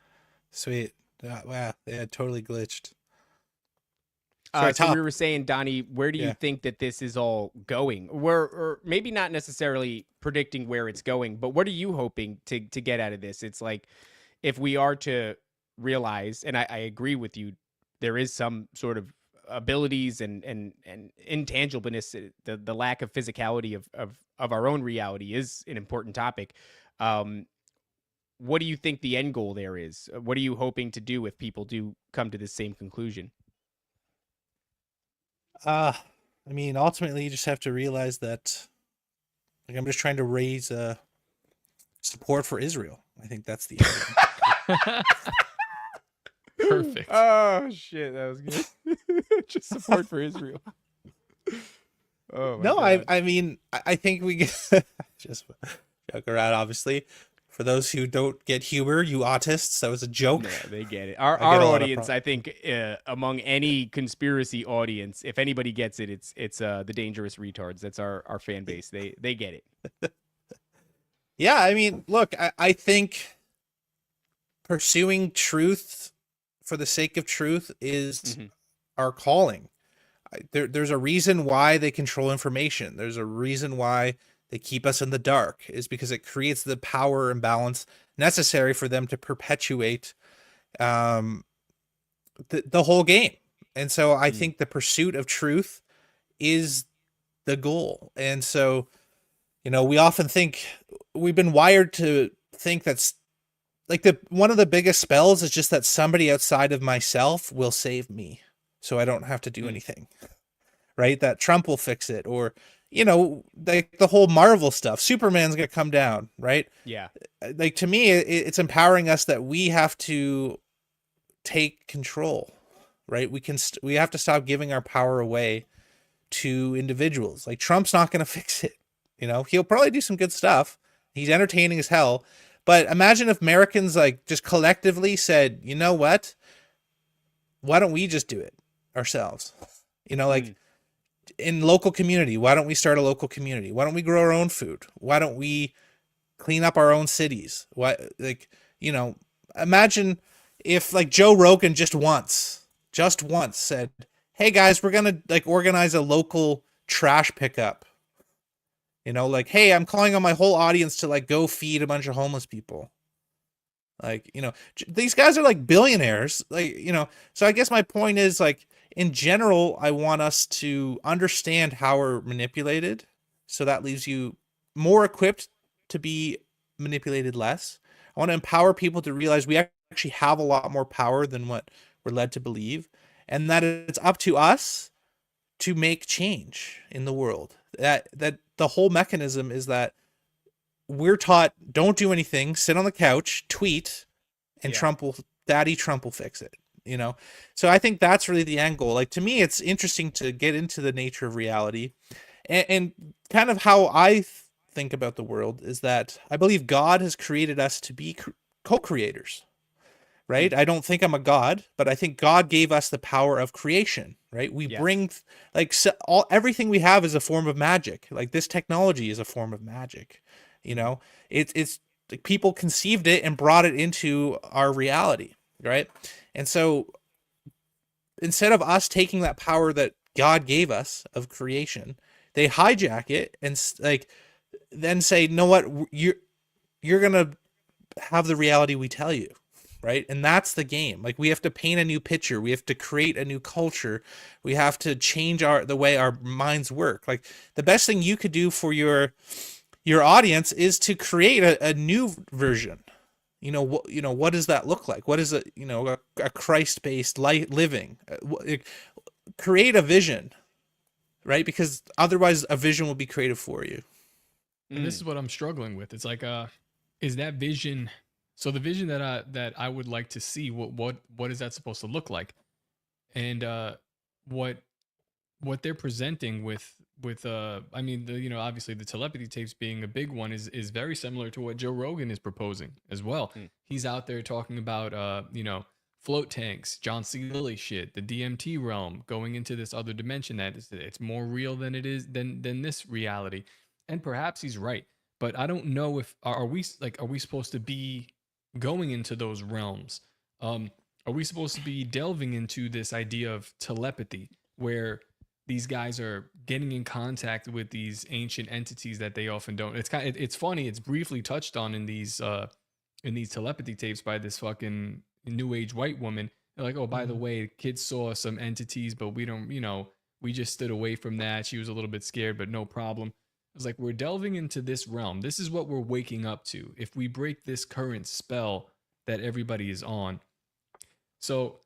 Sweet. Wow, yeah, totally glitched. So Top. we were saying, Donnie, where do you Yeah. think that this is all going? Or maybe not necessarily predicting where it's going, but what are you hoping to get out of this? It's like, if we are to realize, and I agree with you, there is some sort of abilities and intangibleness, the lack of physicality of our own reality is an important topic. What do you think the end goal there is? What are you hoping to do if people do come to the same conclusion? I mean, ultimately, you just have to realize that, like, I'm just trying to raise support for Israel. I think that's the end. Perfect. Oh shit, that was good. Just support for Israel. Oh my No, God. I mean, I think we just joke around. Obviously, for those who don't get humor, you autists, that was a joke. Yeah, they get it. I Our get a lot of audience, I think, among any conspiracy audience, if anybody gets it, it's the dangerous retards. That's our fan base. They get it. Yeah, I mean, look, I think pursuing truth for the sake of truth is our calling. There's a reason why they control information. There's a reason why they keep us in the dark, is because it creates the power imbalance necessary for them to perpetuate the whole game. And so I think the pursuit of truth is the goal. And so, you know, we often think, we've been wired to think that's like one of the biggest spells is just that somebody outside of myself will save me, so I don't have to do anything, right? That Trump will fix it, or, you know, like the whole Marvel stuff, Superman's gonna come down, right? Yeah. Like, to me, it's empowering us that we have to take control, right? We have to stop giving our power away to individuals. Like, Trump's not gonna fix it. You know, he'll probably do some good stuff. He's entertaining as hell. But imagine if Americans, like, just collectively said, you know what? Why don't we just do it ourselves? You know, like, in local community, why don't we start a local community? Why don't we grow our own food? Why don't we clean up our own cities? Why, like, imagine if like Joe Rogan just once said, "Hey guys, we're gonna like organize a local trash pickup." Like, "Hey, I'm calling on my whole audience to like go feed a bunch of homeless people." Like, these guys are like billionaires, like, so I guess my point is, like, in general, I want us to understand how we're manipulated. So that leaves you more equipped to be manipulated less. I want to empower people to realize we actually have a lot more power than what we're led to believe, and that it's up to us to make change in the world. That the whole mechanism is that we're taught, don't do anything, sit on the couch, tweet, and Daddy Trump will fix it. So I think that's really the end goal. Like, to me, it's interesting to get into the nature of reality, and kind of how I think about the world is that I believe God has created us to be co-creators, right? I don't think I'm a god, but I think God gave us the power of creation, right? We bring like everything we have is a form of magic. Like, this technology is a form of magic. It's like people conceived it and brought it into our reality, right? And so instead of us taking that power that God gave us of creation, they hijack it and like then say, "No, what, you're gonna have the reality we tell you." Right? And that's the game. Like, we have to paint a new picture. We have to create a new culture. We have to change the way our minds work. Like, the best thing you could do for your audience is to create a new version. What does that look like? What is a Christ-based living? Create a vision, right? Because otherwise a vision will be created for you. And this is what I'm struggling with. It's like, is that vision? So the vision that I would like to see, what is that supposed to look like? And what they're presenting with I mean, obviously the telepathy tapes being a big one is very similar to what Joe Rogan is proposing as well. He's out there talking about float tanks, John C. Lilly shit, the DMT realm, going into this other dimension that it's more real than it is than this reality. And perhaps he's right, but I don't know if are we supposed to be going into those realms? Are we supposed to be delving into this idea of telepathy where these guys are getting in contact with these ancient entities that they often don't? It's funny. It's briefly touched on in these telepathy tapes by this fucking new age white woman. They're like, "Oh, by the way, kids saw some entities, but we don't, we just stood away from that. She was a little bit scared, but no problem." I was like, we're delving into this realm. This is what we're waking up to if we break this current spell that everybody is on. So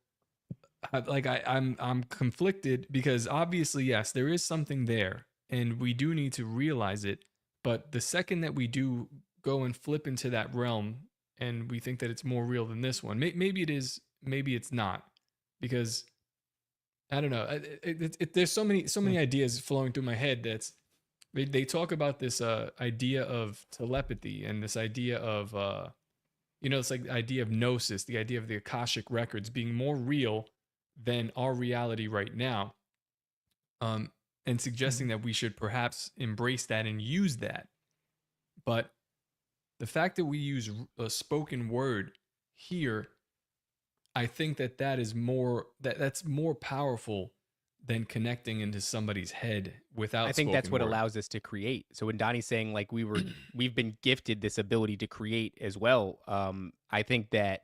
I'm conflicted because obviously, yes, there is something there and we do need to realize it. But the second that we do go and flip into that realm and we think that it's more real than this one, maybe it is, maybe it's not, because I don't know. There's so many ideas flowing through my head. They talk about this idea of telepathy and this idea of it's like the idea of gnosis, the idea of the Akashic records being more real than our reality right now, and suggesting that we should perhaps embrace that and use that. But the fact that we use a spoken word here, I think that is more that's more powerful than connecting into somebody's head without. I think that's what allows us to create. So when Donnie's saying like we've been gifted this ability to create as well, I think that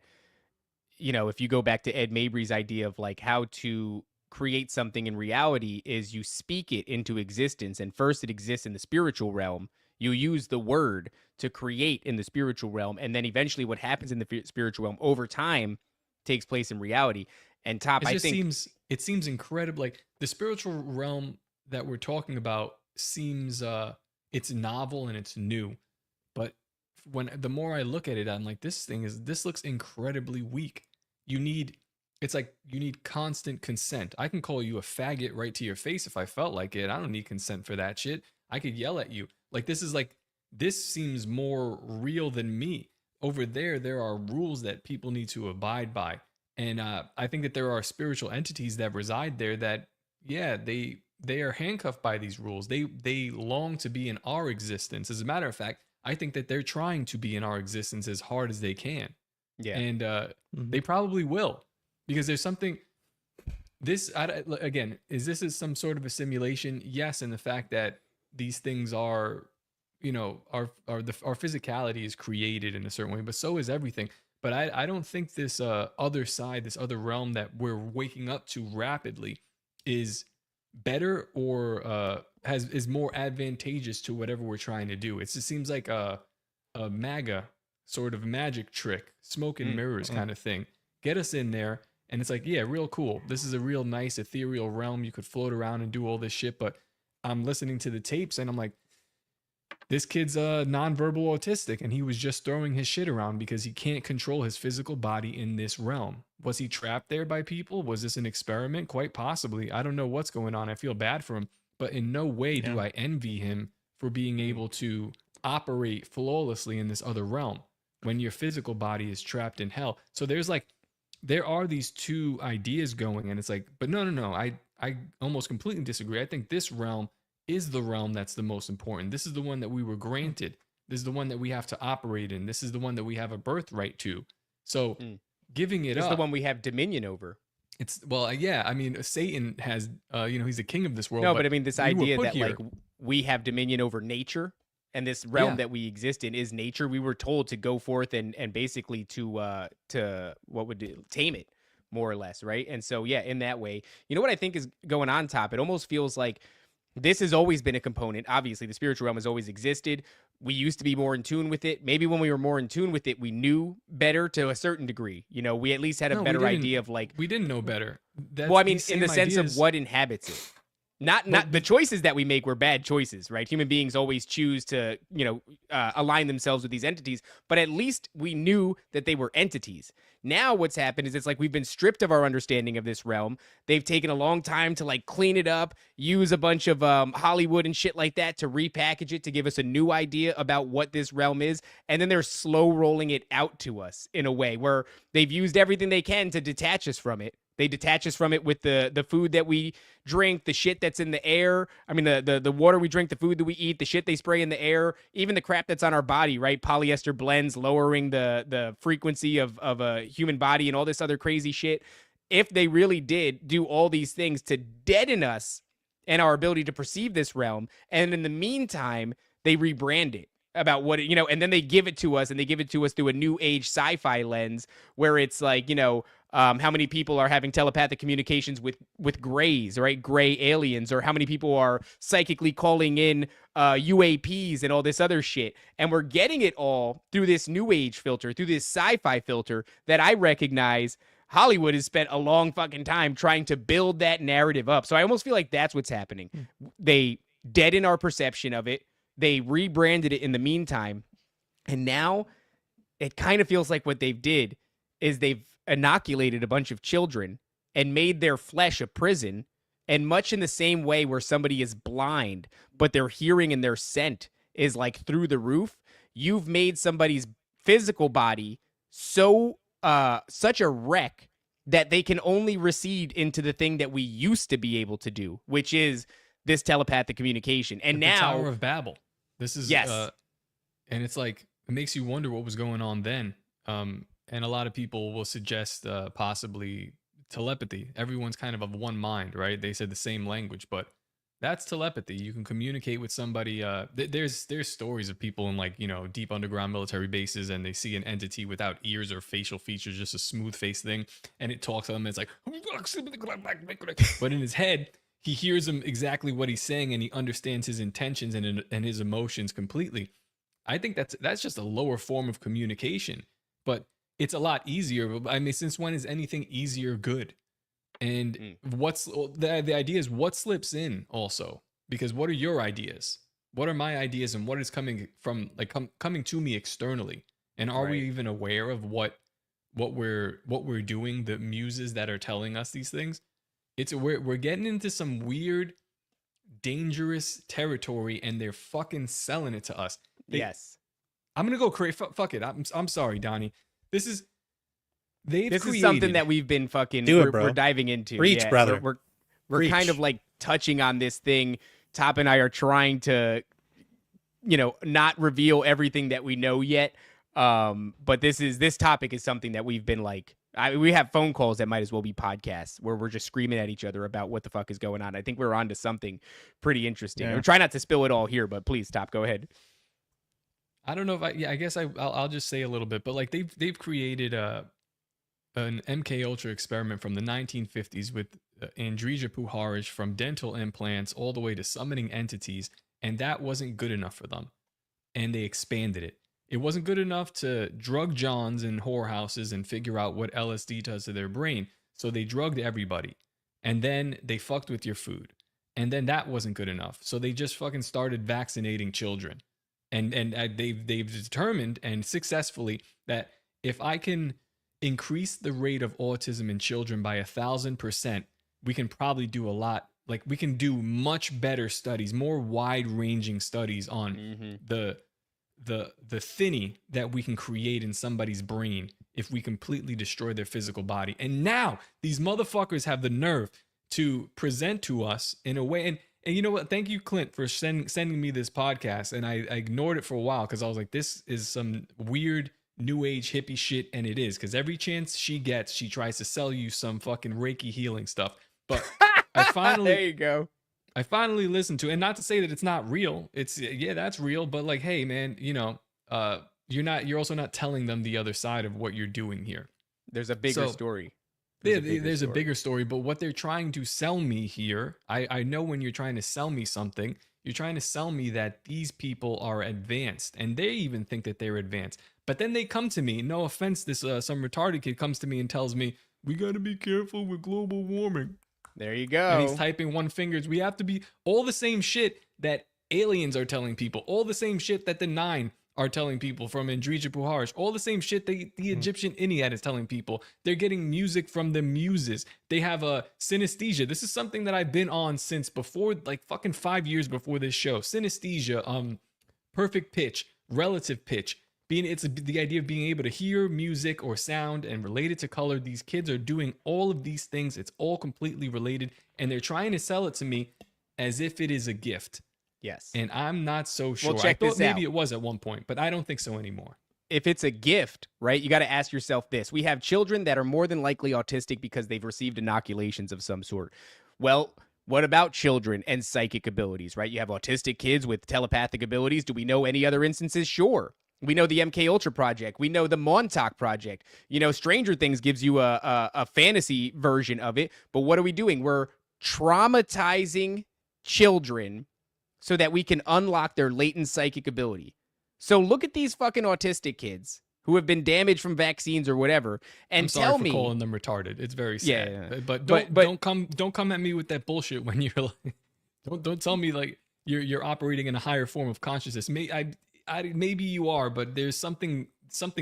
if you go back to Ed Mabry's idea of like how to create something in reality is you speak it into existence, and first it exists in the spiritual realm. You use the word to create in the spiritual realm, and then eventually what happens in the spiritual realm over time takes place in reality. And it seems incredible. Like the spiritual realm that we're talking about seems it's novel and it's new, but the more I look at it, I'm like, this looks incredibly weak. You need constant consent. I can call you a faggot right to your face if I felt like it. I don't need consent for that shit. I could yell at you. Like this seems more real than me. Over there are rules that people need to abide by. And I think that there are spiritual entities that reside there that, yeah, they they are handcuffed by these rules. They long to be in our existence. As a matter of fact, I think that they're trying to be in our existence as hard as they can. Yeah. And they probably will, because there's something. Again, is this some sort of a simulation? Yes, and the fact that these things are, our physicality is created in a certain way, but so is everything. But I don't think this other side, this other realm that we're waking up to rapidly, is better or is more advantageous to whatever we're trying to do. It just seems like a MAGA sort of magic trick, smoke and mirrors kind of thing. Get us in there, and it's like, yeah, real cool. This is a real nice ethereal realm. You could float around and do all this shit, but I'm listening to the tapes and I'm like, this kid's nonverbal autistic, and he was just throwing his shit around because he can't control his physical body in this realm. Was he trapped there by people? Was this an experiment? Quite possibly. I don't know what's going on. I feel bad for him, but in no way do I envy him for being able to operate flawlessly in this other realm when your physical body is trapped in hell. So there are these two ideas going, and it's like, but no. I almost completely disagree. I think this realm is the realm that's the most important. This is the one that we were granted. This is the one that we have to operate in. This is the one that we have a birthright to. So giving it up, the one we have dominion over. I mean, Satan has, he's the king of this world. No, but I mean, this idea that here. like we have dominion over nature, and this realm that we exist in is nature. We were told to go forth and basically to tame it, more or less, right? And so in that way, you know what I think is going on top? It almost feels like this has always been a component. Obviously, the spiritual realm has always existed. We used to be more in tune with it. Maybe when we were more in tune with it, we knew better to a certain degree. We at least had a better idea of like. We didn't know better. Well, I mean, in the sense of what inhabits it. Not the choices that we make were bad choices, right? Human beings always choose to, align themselves with these entities, but at least we knew that they were entities. Now what's happened is it's like we've been stripped of our understanding of this realm. They've taken a long time to like clean it up, use a bunch of Hollywood and shit like that to repackage it, to give us a new idea about what this realm is. And then they're slow rolling it out to us in a way where they've used everything they can to detach us from it. They detach us from it with the food that we drink, the shit that's in the air. I mean, the water we drink, the food that we eat, the shit they spray in the air, even the crap that's on our body, right? Polyester blends, lowering the frequency of a human body and all this other crazy shit. If they really did do all these things to deaden us and our ability to perceive this realm, and in the meantime, they rebrand it about what it, and then they give it to us, and they give it to us through a new age sci-fi lens where it's like, how many people are having telepathic communications with grays, right? Gray aliens, or how many people are psychically calling in UAPs and all this other shit. And we're getting it all through this new age filter, through this sci-fi filter that I recognize Hollywood has spent a long fucking time trying to build that narrative up. So I almost feel like that's what's happening. They deaden our perception of it. They rebranded it in the meantime. And now it kind of feels like what they've did is they've inoculated a bunch of children and made their flesh a prison. And much in the same way where somebody is blind, but their hearing and their scent is like through the roof, you've made somebody's physical body such a wreck that they can only recede into the thing that we used to be able to do, which is this telepathic communication. And now, the Tower of Babel. This is and it's like, it makes you wonder what was going on then. And a lot of people will suggest possibly telepathy. Everyone's kind of one mind, right? They said the same language, but that's telepathy. You can communicate with somebody. There's stories of people in like, deep underground military bases, and they see an entity without ears or facial features, just a smooth face thing, and it talks to them. And it's like, but in his head, he hears him exactly what he's saying, and he understands his intentions and his emotions completely. I think that's just a lower form of communication, but it's a lot easier. I mean, since when is anything easier good? And what's the idea is what slips in also, because what are your ideas? What are my ideas, and what is coming from coming to me externally? And are we even aware of what we're doing? The muses that are telling us these things. We're getting into some weird, dangerous territory, and they're fucking selling it to us. Yes, I'm gonna go crazy. Fuck it. I'm sorry, Donnie. This is something that we've been fucking. Do it, bro. We're diving into. Reach, brother. we're kind of like touching on this thing. Top and I are trying to, not reveal everything that we know yet. But this topic is something that we've been like, we have phone calls that might as well be podcasts where we're just screaming at each other about what the fuck is going on. I think we're on to something pretty interesting. Yeah. We're trying not to spill it all here, but please, Top, go ahead. I don't know if I guess I'll just say a little bit, but like they've created an MK Ultra experiment from the 1950s with Andrija Puharic, from dental implants all the way to summoning entities, and that wasn't good enough for them, and they expanded it. It wasn't good enough to drug Johns in whorehouses and figure out what LSD does to their brain, so they drugged everybody, and then they fucked with your food, and then that wasn't good enough, so they just fucking started vaccinating children, and they've determined, and successfully, that if I can increase the rate of autism in children by 1,000%, we can probably do a lot. Like, we can do much better studies, more wide-ranging studies on the thinny that we can create in somebody's brain if we completely destroy their physical body. And now these motherfuckers have the nerve to present to us in a way. And you know what? Thank you, Clint, for sending me this podcast. And I ignored it for a while because I was like, this is some weird new age hippie shit. And it is, because every chance she gets, she tries to sell you some fucking Reiki healing stuff. But I finally there you go. I finally listened to it, and not to say that it's not real. It's, yeah, that's real, but like, hey man, you're also not telling them the other side of what you're doing here. There's a bigger story. There's a bigger story, but what they're trying to sell me here, I know when you're trying to sell me something, you're trying to sell me that these people are advanced, and they even think that they're advanced. But then they come to me, no offense, this some retarded kid comes to me and tells me, we got to be careful with global warming. There you go. And he's typing one fingers. We have to be all the same shit that aliens are telling people, all the same shit that the Nine are telling people from Andrija Puharic, all the same shit the Egyptian Iliad is telling people. They're getting music from the muses. They have a synesthesia. This is something that I've been on since before, like fucking 5 years before this show. Synesthesia, perfect pitch, relative pitch. It's the idea of being able to hear music or sound and relate it to color. These kids are doing all of these things. It's all completely related, and they're trying to sell it to me as if it is a gift. Yes. And I'm not so sure. Well, check I thought this maybe out. it was at one point, but I don't think so anymore. If it's a gift, right, you got to ask yourself this. We have children that are more than likely autistic because they've received inoculations of some sort. Well, what about children and psychic abilities, right? You have autistic kids with telepathic abilities. Do we know any other instances? Sure. We know the MK Ultra project. We know the Montauk project. Stranger Things gives you a fantasy version of it. But what are we doing? We're traumatizing children so that we can unlock their latent psychic ability. So look at these fucking autistic kids who have been damaged from vaccines or whatever, and I'm sorry tell for me, calling them retarded. It's very sad. Yeah. But don't come at me with that bullshit when you're like, don't tell me like you're operating in a higher form of consciousness. Maybe you are, but there's something.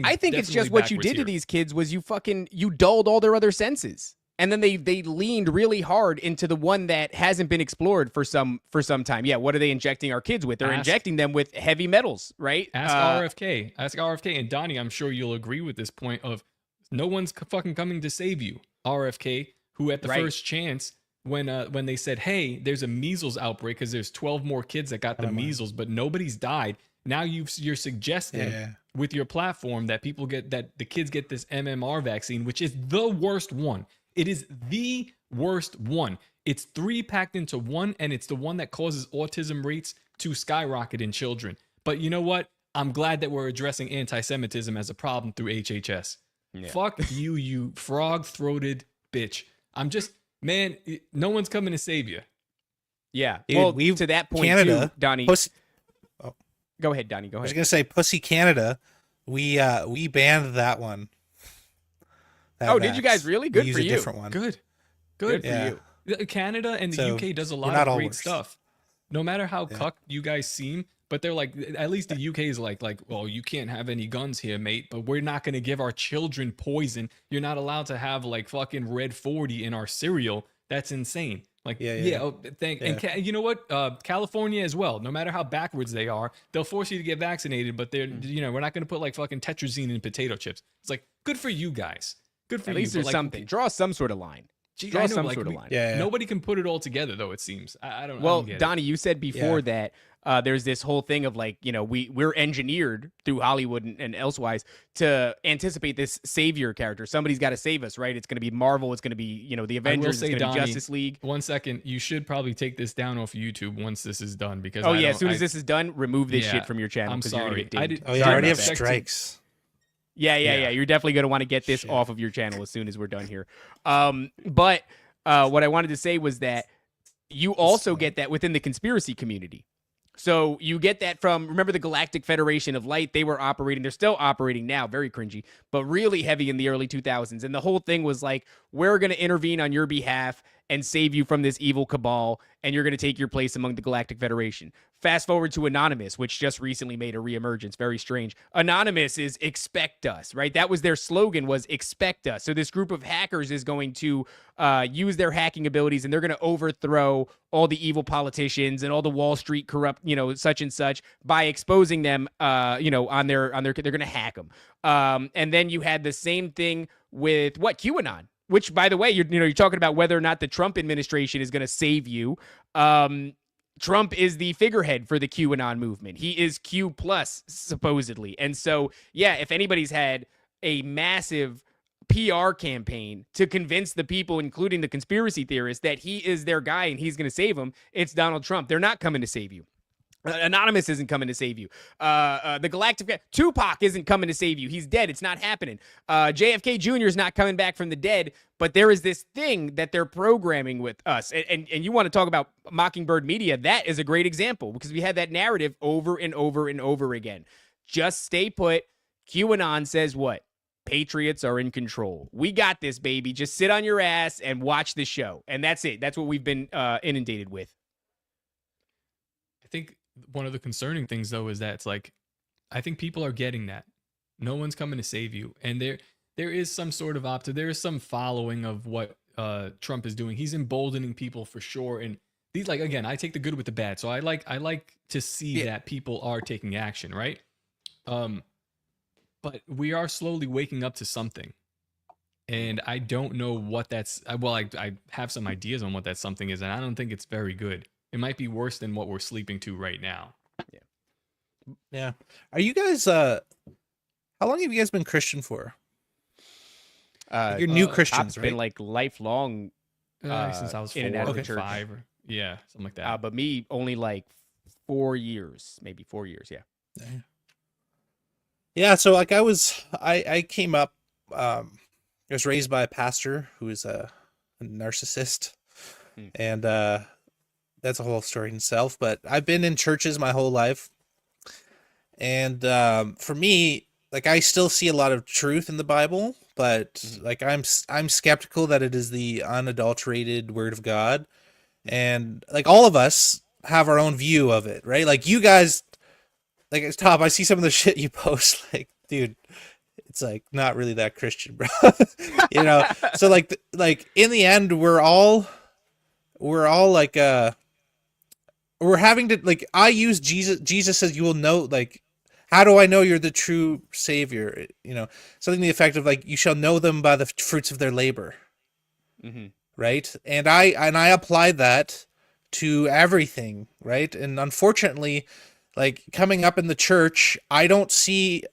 I think it's just what you did to these kids was you dulled all their other senses, and then they leaned really hard into the one that hasn't been explored for some time. Yeah, what are they injecting our kids with? They're injecting them with heavy metals, right? Ask RFK, and Donnie, I'm sure you'll agree with this point of no one's fucking coming to save you. RFK, who at the first chance, when they said, hey, there's a measles outbreak because there's 12 more kids that got the measles, but nobody's died. Now you're suggesting with your platform that the kids get this MMR vaccine, which is the worst one. It is the worst one. It's 3 packed into one, and it's the one that causes autism rates to skyrocket in children. But you know what? I'm glad that we're addressing anti-Semitism as a problem through HHS. Yeah. Fuck you, you frog-throated bitch. Man, no one's coming to save you. Yeah. Dude, well, to that point, Canada, too, Donnie. Go ahead, Donnie. Go ahead. I was gonna say, Pussy Canada. We banned that one. Did you guys really? Good for you. A different one. Good for you. Canada and the UK does a lot of great stuff. No matter how cucked you guys seem, but they're like, at least the UK is like, well, you can't have any guns here, mate, but we're not going to give our children poison. You're not allowed to have like fucking red 40 in our cereal. That's insane. Like, and you know what? California as well. No matter how backwards they are, they'll force you to get vaccinated, but we're not going to put like fucking tetrazine in potato chips. It's like, good for you guys. Good for you. At least there's something. Draw some sort of line. Gee, Draw I know, some like, sort of line. Yeah. nobody can put it all together, though, it seems. I don't Well, get it. Donnie, you said before Yeah. that there's this whole thing of like, we're engineered through Hollywood and elsewise to anticipate this savior character. Somebody's got to save us, right? It's going to be Marvel. It's going to be, the I will Avengers. say, It's going to be Donnie, Justice League. 1 second, you should probably take this down off YouTube once this is done, because Oh, yeah. As soon as this is done, remove this Yeah, shit from your channel. I'm 'cause you're gonna sorry. get I dinged. did- Oh, yeah, I Sorry already about have that. strikes. Yeah. You're definitely going to want to get this off of your channel as soon as we're done here. But what I wanted to say was that you also get that within the conspiracy community. So you get that from, remember the Galactic Federation of Light? They were operating, they're still operating now, very cringy, but really heavy in the early 2000s. And the whole thing was like, we're going to intervene on your behalf and save you from this evil cabal, and you're going to take your place among the Galactic Federation. Fast forward to Anonymous, which just recently made a reemergence. Very strange. Anonymous is expect us, right? That was their slogan, was expect us. So this group of hackers is going to use their hacking abilities, and they're going to overthrow all the evil politicians and all the Wall Street corrupt, such and such, by exposing them, on their, they're going to hack them. And then you had the same thing with QAnon. Which, by the way, you're talking about whether or not the Trump administration is going to save you. Trump is the figurehead for the QAnon movement. He is Q plus, supposedly. And so, yeah, if anybody's had a massive PR campaign to convince the people, including the conspiracy theorists, that he is their guy and he's going to save them, it's Donald Trump. They're not coming to save you. Anonymous isn't coming to save you. The Galactic Tupac isn't coming to save you. He's dead. It's not happening. JFK Jr. is not coming back from the dead. But there is this thing that they're programming with us. And you want to talk about Mockingbird Media? That is a great example, because we had that narrative over and over and over again. Just stay put. QAnon says what? Patriots are in control. We got this, baby. Just sit on your ass and watch the show. And that's it. That's what we've been inundated with. I think one of the concerning things, though, is that it's like, I think people are getting that. No one's coming to save you. And there is some sort of there is some following of what Trump is doing. He's emboldening people for sure. And these, like, again, I take the good with the bad. So I like to see that people are taking action, right? But we are slowly waking up to something. And I don't know what that's, well, I have some ideas on what that something is, and I don't think it's very good. It might be worse than what we're sleeping to right now. Yeah. Are you guys, how long have you guys been Christian for? You're new Christians, I've right? been like lifelong. Since I was 4 in and out of or the church. 5, or, yeah, something like that. But me, only like 4 years, maybe 4 years. Yeah. Yeah. So like I came up, I was raised by a pastor who is a narcissist, and that's a whole story in itself. But I've been in churches my whole life, and for me, like, I still see a lot of truth in the Bible, but like I'm skeptical that it is the unadulterated Word of God, and like all of us have our own view of it, right? Like you guys, like it's top. I see some of the shit you post, like, dude, it's like not really that Christian, bro. So like in the end, we're all like we're having to, like, I use Jesus says you will know, like, how do I know you're the true savior? Something to the effect of like, you shall know them by the fruits of their labor. Right. And I apply that to everything. Right. And unfortunately, like, coming up in the church, I see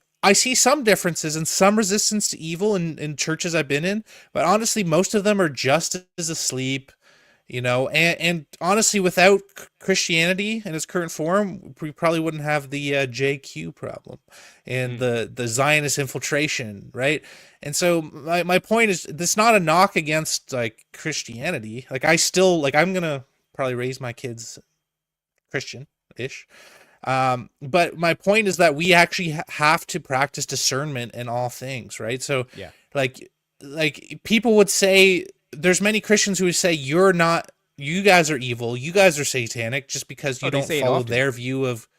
some differences and some resistance to evil in churches I've been in, but honestly, most of them are just as asleep, and honestly, without Christianity in its current form, we probably wouldn't have the JQ problem and the Zionist infiltration, right? And so my point is, this is not a knock against like Christianity. Like, I'm gonna probably raise my kids Christian-ish. But my point is that we actually have to practice discernment in all things, right? So Yeah. like people would say, there's many Christians who would say, you guys are evil, you guys are satanic, just because you they don't say it follow often. their view of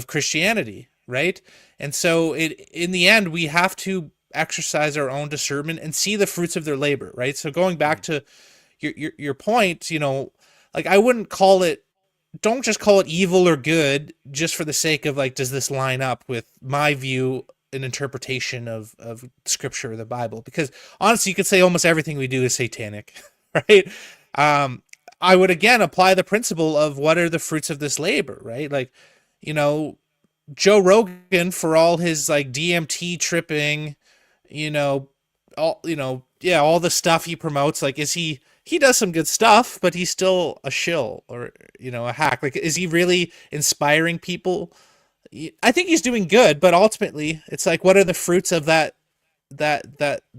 Christianity, right? And so in the end, we have to exercise our own discernment and see the fruits of their labor, right? So going back to your point, like, I wouldn't don't just call it evil or good just for the sake of like, does this line up with my view and interpretation of scripture or the Bible? Because honestly, you could say almost everything we do is satanic, right? I would again apply the principle of what are the fruits of this labor, right? Like, you know, Joe Rogan, for all his like DMT tripping, you know, all the stuff he promotes, like, he does some good stuff, but he's still a shill or, a hack. Like, is he really inspiring people? I think he's doing good, but ultimately it's like, what are the fruits of that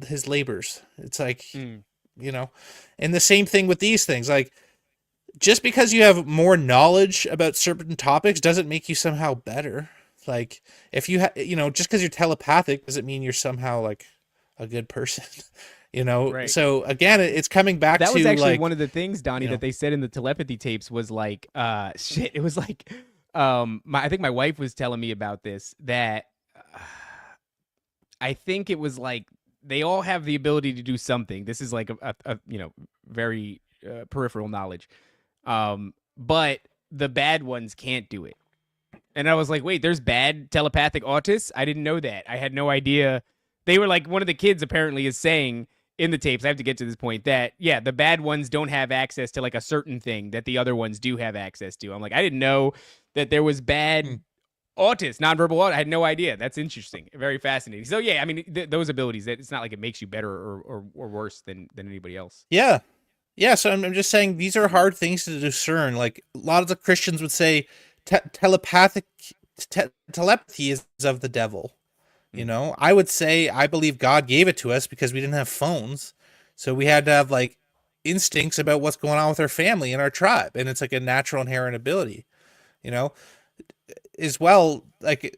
his labors? It's like, and the same thing with these things. Like, just because you have more knowledge about certain topics doesn't make you somehow better. Like, if you just because you're telepathic doesn't mean you're somehow like a good person. Right. So again, it's coming back to that was actually like, one of the things, Donnie, that they said in the telepathy tapes was like, shit. It was like, I think my wife was telling me about this, that I think it was like they all have the ability to do something. This is like a very peripheral knowledge, but the bad ones can't do it. And I was like, wait, there's bad telepathic autists? I didn't know that. I had no idea. They were like, one of the kids apparently is saying in the tapes, I have to get to this point, that, yeah, the bad ones don't have access to like a certain thing that the other ones do have access to. I'm like, I didn't know that there was bad autists, nonverbal autists. I had no idea. That's interesting. Very fascinating. So, yeah, I mean, those abilities, it's not like it makes you better or worse than anybody else. Yeah. Yeah. So I'm just saying these are hard things to discern. Like, a lot of the Christians would say telepathy is of the devil. I would say I believe God gave it to us because we didn't have phones. So we had to have like instincts about what's going on with our family and our tribe. And it's like a natural inherent ability, as well. Like,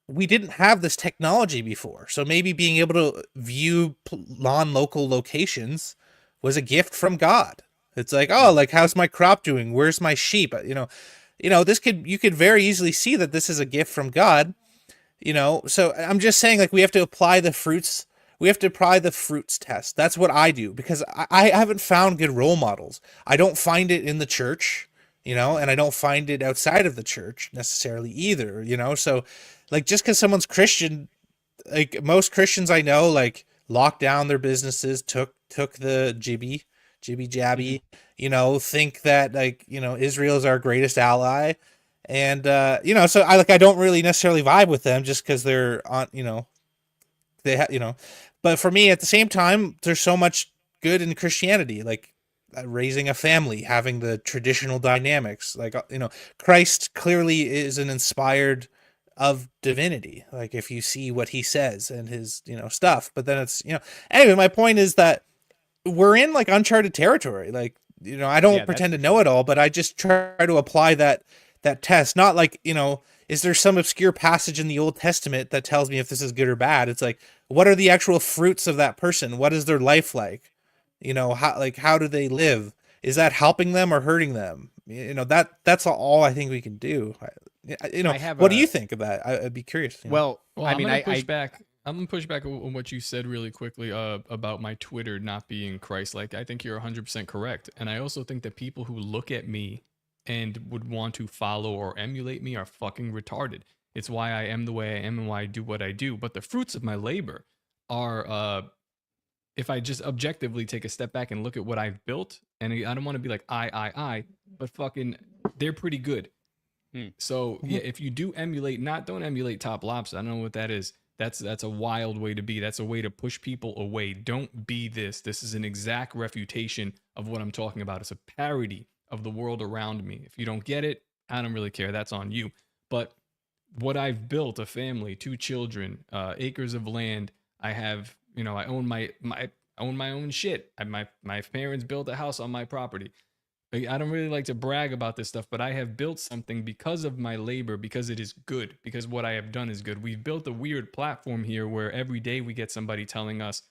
we didn't have this technology before. So maybe being able to view non-local locations was a gift from God. It's like, oh, like, how's my crop doing? Where's my sheep? You could very easily see that this is a gift from God. So I'm just saying, like, we have to apply the fruits. We have to apply the fruits test. That's what I do, because I haven't found good role models. I don't find it in the church, and I don't find it outside of the church necessarily either, So, like, just because someone's Christian, like, most Christians I know, like, locked down their businesses, took the jibby jabby, think that, like, Israel is our greatest ally. And, so I don't really necessarily vibe with them just because they're on, but for me at the same time, there's so much good in Christianity, like raising a family, having the traditional dynamics, like, Christ clearly is an inspired of divinity. Like, if you see what he says and his, stuff, but then it's, anyway, my point is that we're in like uncharted territory. Like, I don't pretend to know it all, but I just try to apply that test. Not like, is there some obscure passage in the Old Testament that tells me if this is good or bad? It's like, what are the actual fruits of that person? What is their life like? How do they live? Is that helping them or hurting them? That's all I think we can do. What do you think of that? I'd be curious. Well, I mean, I'm gonna push back on what you said really quickly about my Twitter not being Christ-like. I think you're 100% correct, and I also think that people who look at me and would want to follow or emulate me are fucking retarded. It's why I am the way I am and why I do what I do. But the fruits of my labor are, if I just objectively take a step back and look at what I've built, and I don't want to be like but fucking, they're pretty good. So yeah, if you do emulate, don't emulate Top Lobster. I don't know what that is. That's a wild way to be. That's a way to push people away. Don't be this. This is an exact refutation of what I'm talking about. It's a parody of the world around me. If you don't get it, I don't really care. That's on you. But what I've built, a family, 2 children, acres of land. I have, I own my own shit. My parents built a house on my property. I don't really like to brag about this stuff, but I have built something because of my labor, because it is good, because what I have done is good. We've built a weird platform here where every day we get somebody telling us,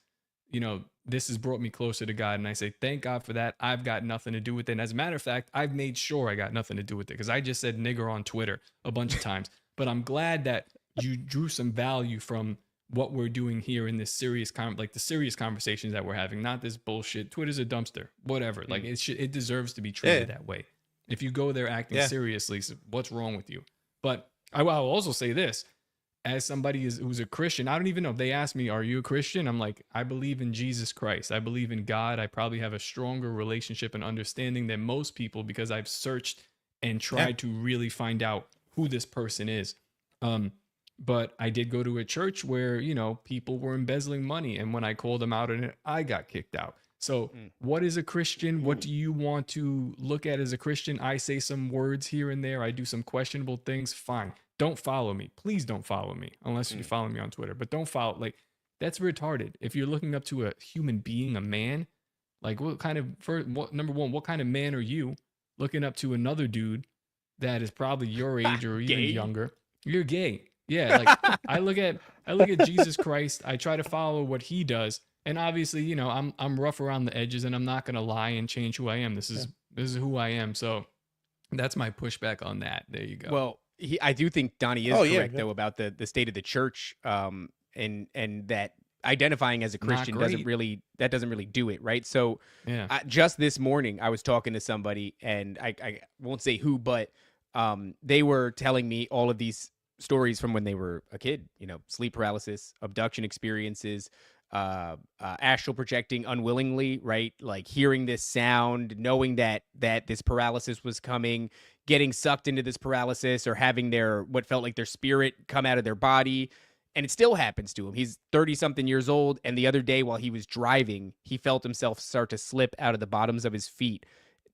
this has brought me closer to God. And I say, thank God for that. I've got nothing to do with it. And as a matter of fact, I've made sure I got nothing to do with it, because I just said nigger on Twitter a bunch of times. But I'm glad that you drew some value from what we're doing here in this serious the serious conversations that we're having, not this bullshit. Twitter's a dumpster, whatever. Like, it deserves to be treated that way. If you go there acting seriously, so what's wrong with you? But I'll also say this. as somebody who's a Christian, I don't even know if they ask me, are you a Christian? I'm like, I believe in Jesus Christ. I believe in God. I probably have a stronger relationship and understanding than most people because I've searched and tried to really find out who this person is. But I did go to a church where, you know, people were embezzling money. And when I called them out on it, I got kicked out. So what is a Christian? What do you want to look at as a Christian? I say some words here and there. I do some questionable things. Fine. Don't follow me. Please don't follow me unless you follow me on Twitter. But don't follow. Like, that's retarded. If you're looking up to a human being, a man, like number one, what kind of man are you looking up to another dude that is probably your age or even younger? You're gay. Yeah, like I look at Jesus Christ. I try to follow what he does. And obviously, you know, I'm rough around the edges and I'm not going to lie and change who I am. This is who I am. So that's my pushback on that. There you go. Well, I do think Donnie is correct though about the state of the church, and that identifying as a Christian doesn't really do it, right? So, just this morning I was talking to somebody, and I won't say who, but they were telling me all of these stories from when they were a kid. You know, sleep paralysis, abduction experiences, astral projecting unwillingly, right? Like hearing this sound, knowing that this paralysis was coming, getting sucked into this paralysis, or having what felt like their spirit come out of their body. And it still happens to him. He's 30 something years old. And the other day while he was driving, he felt himself start to slip out of the bottoms of his feet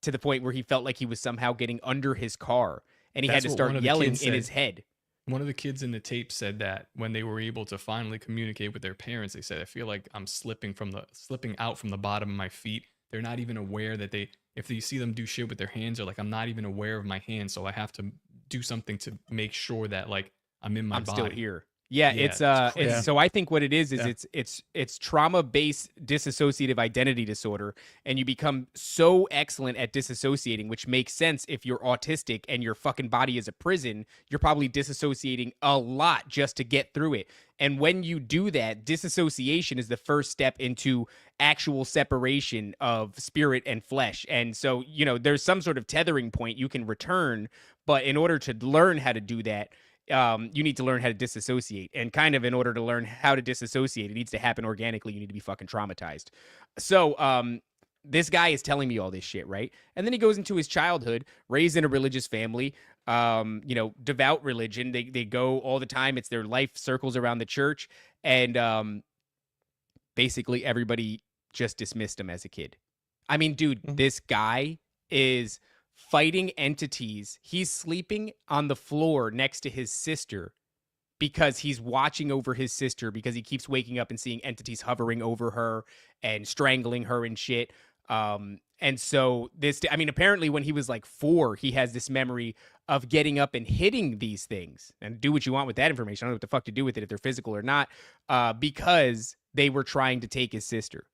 to the point where he felt like he was somehow getting under his car, and he had to start yelling in his head. One of the kids in the tape said that when they were able to finally communicate with their parents, they said, I feel like I'm slipping out from the bottom of my feet. They're not even aware that if you see them do shit with their hands, they're like, I'm not even aware of my hands. So I have to do something to make sure that like I'm in my body. I'm still here. Yeah, it's so I think what it is it's trauma-based dissociative identity disorder, and you become so excellent at disassociating, which makes sense if you're autistic and your fucking body is a prison. You're probably disassociating a lot just to get through it. And when you do that, disassociation is the first step into actual separation of spirit and flesh. And so, you know, there's some sort of tethering point you can return, but in order to learn how to do that, you need to learn how to disassociate, and kind of in order to learn how to disassociate, it needs to happen organically. You need to be fucking traumatized. So, this guy is telling me all this shit, right? And then he goes into his childhood, raised in a religious family, you know, devout religion. They go all the time. It's their life circles around the church. And, basically everybody just dismissed him as a kid. I mean, dude, this guy is fighting entities. He's sleeping on the floor next to his sister because he's watching over his sister, because he keeps waking up and seeing entities hovering over her and strangling her and shit. And so apparently when he was like 4, he has this memory of getting up and hitting these things, and do what you want with that information. I don't know what the fuck to do with it, if they're physical or not, because they were trying to take his sister.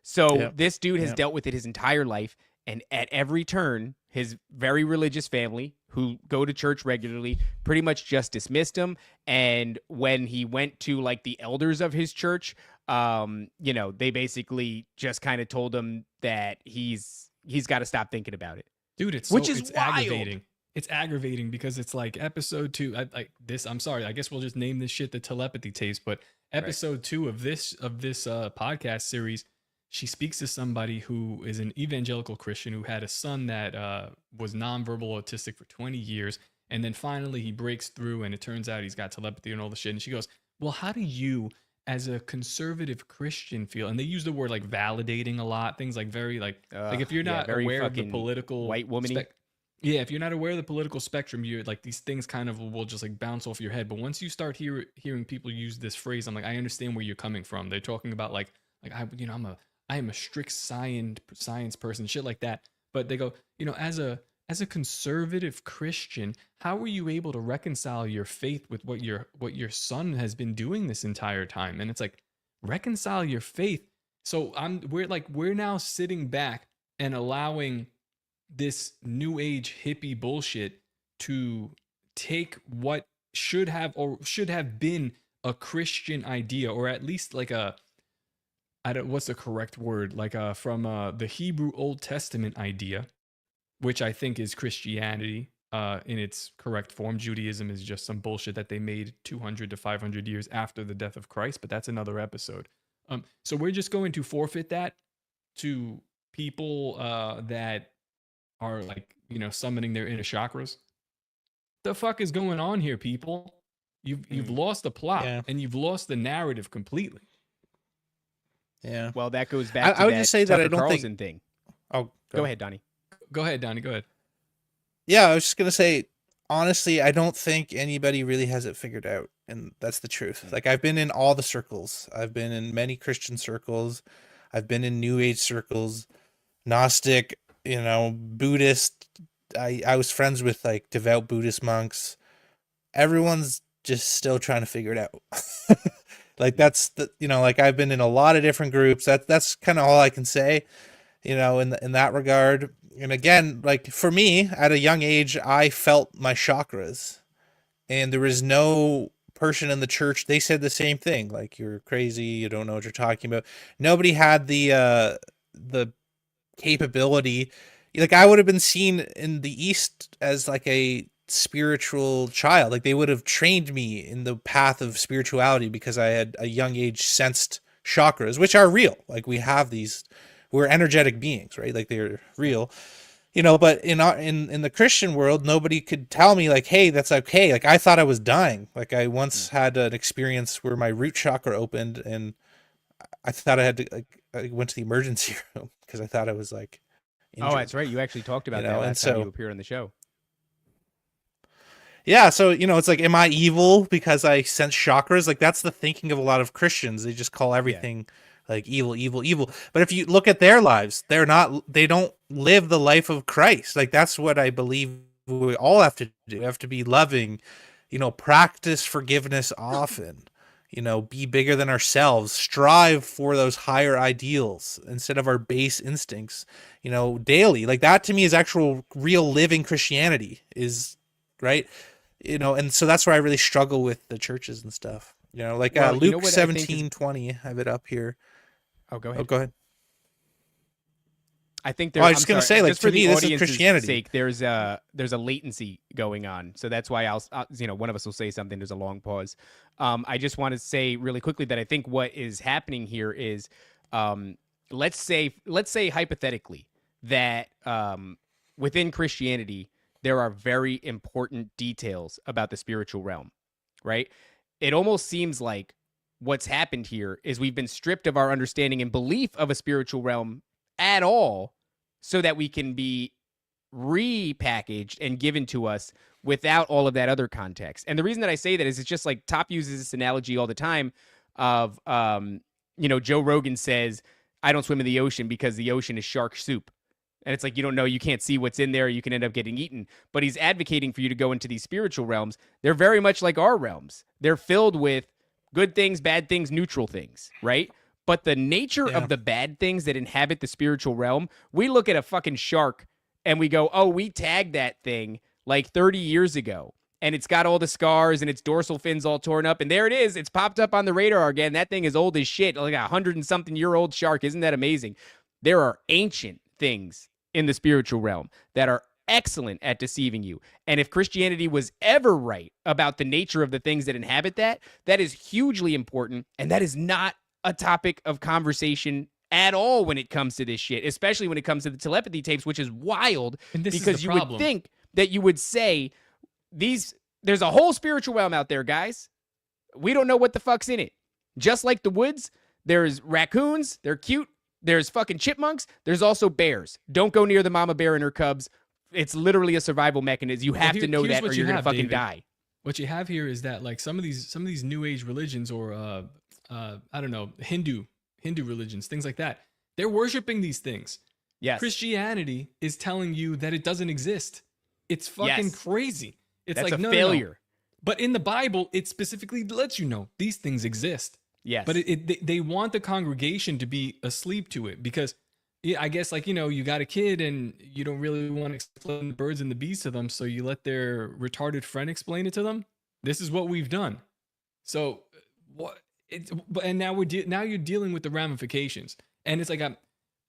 So this dude has dealt with it his entire life. And at every turn, his very religious family, who go to church regularly, pretty much just dismissed him. And when he went to like the elders of his church, you know, they basically just kind of told him that he's got to stop thinking about it. Dude, it's aggravating. It's aggravating because it's like episode 2. I'm sorry. I guess we'll just name this shit the telepathy tapes. But episode 2 of this podcast series, she speaks to somebody who is an evangelical Christian who had a son that was nonverbal autistic for 20 years. And then finally he breaks through, and it turns out he's got telepathy and all the shit. And she goes, well, how do you as a conservative Christian feel? And they use the word like validating a lot. Things like very like if you're not aware of the political white woman. If you're not aware of the political spectrum, you're like, these things kind of will just like bounce off your head. But once you start hearing people use this phrase, I'm like, I understand where you're coming from. They're talking about like I am a strict science person, shit like that. But they go, you know, as a conservative Christian, how were you able to reconcile your faith with what your son has been doing this entire time? And it's like, reconcile your faith. So we're now sitting back and allowing this new age hippie bullshit to take what should have been a Christian idea, or at least like what's the correct word? Like from the Hebrew Old Testament idea, which I think is Christianity. in its correct form. Judaism is just some bullshit that they made 200 to 500 years after the death of Christ, but that's another episode. So we're just going to forfeit that to people that are like, summoning their inner chakras. The fuck is going on here, people? You've lost the plot and you've lost the narrative completely. Yeah. Well, that goes back to I would that just say that Tucker I don't Carlson think thing. Oh, Go ahead, Donnie. Go ahead, Donnie. Go ahead. Yeah, I was just gonna say, honestly, I don't think anybody really has it figured out, and that's the truth. Like, I've been in all the circles. I've been in many Christian circles. I've been in New Age circles, Gnostic, Buddhist. I was friends with like devout Buddhist monks. Everyone's just still trying to figure it out. Like that's like I've been in a lot of different groups. That's kind of all I can say, in that regard. And again, like for me, at a young age, I felt my chakras, and there was no person in the church. They said the same thing, like, you're crazy, you don't know what you're talking about. Nobody had the capability. Like, I would have been seen in the East as like a spiritual child. Like, they would have trained me in the path of spirituality because I had a young age sensed chakras, which are real. Like, we have these. We're energetic beings, right? Like, they're real, but in the Christian world, nobody could tell me like, hey, that's okay. Like, I thought I was dying. Like, I once had an experience where my root chakra opened and I thought I had to, like, I went to the emergency room because I thought I was like injured. Oh, that's right. You actually talked about that last time you appeared on the show. Yeah, so, it's like, am I evil because I sense chakras? Like, that's the thinking of a lot of Christians. They just call everything like evil, evil, evil. But if you look at their lives, they don't live the life of Christ. Like, that's what I believe we all have to do. We have to be loving, practice forgiveness often, be bigger than ourselves, strive for those higher ideals instead of our base instincts, daily. Like, that to me is actual real living Christianity, is right. And so that's where I really struggle with the churches and stuff, like Luke 17:20, I have it up here. Oh, go ahead. Go ahead. I think I was just going to say, like, just for to me, the this is audience's Christianity. sake, there's a latency going on. So that's why I'll one of us will say something. There's a long pause. I just want to say really quickly that I think what is happening here is, let's say hypothetically that within Christianity, there are very important details about the spiritual realm, right? It almost seems like what's happened here is we've been stripped of our understanding and belief of a spiritual realm at all, so that we can be repackaged and given to us without all of that other context. And the reason that I say that is it's just like Top uses this analogy all the time of, Joe Rogan says, I don't swim in the ocean because the ocean is shark soup. And it's like, you don't know, you can't see what's in there. You can end up getting eaten. But he's advocating for you to go into these spiritual realms. They're very much like our realms. They're filled with good things, bad things, neutral things, right? But the nature of the bad things that inhabit the spiritual realm, we look at a fucking shark and we go, oh, we tagged that thing like 30 years ago. And it's got all the scars and its dorsal fins all torn up. And there it is. It's popped up on the radar again. That thing is old as shit. Like 100-and-something-year-old shark. Isn't that amazing? There are ancient things in the spiritual realm that are excellent at deceiving you. And if Christianity was ever right about the nature of the things that inhabit that is hugely important. And that is not a topic of conversation at all when it comes to this shit, especially when it comes to the telepathy tapes, which is wild, because you would think that you would say there's a whole spiritual realm out there, guys. We don't know what the fuck's in it. Just like the woods, there's raccoons, they're cute. There's fucking chipmunks. There's also bears. Don't go near the mama bear and her cubs. It's literally a survival mechanism. You have to know that or you're going to fucking die. What you have here is that like some of these new age religions or I don't know, Hindu religions, things like that. They're worshiping these things. Yes. Christianity is telling you that it doesn't exist. It's fucking crazy. It's That's like a no, failure. No. But in the Bible, it specifically lets you know these things exist. Yes. But they want the congregation to be asleep to it because I guess like, you got a kid and you don't really want to explain the birds and the bees to them. So you let their retarded friend explain it to them. This is what we've done. So and now you're dealing with the ramifications. And it's like,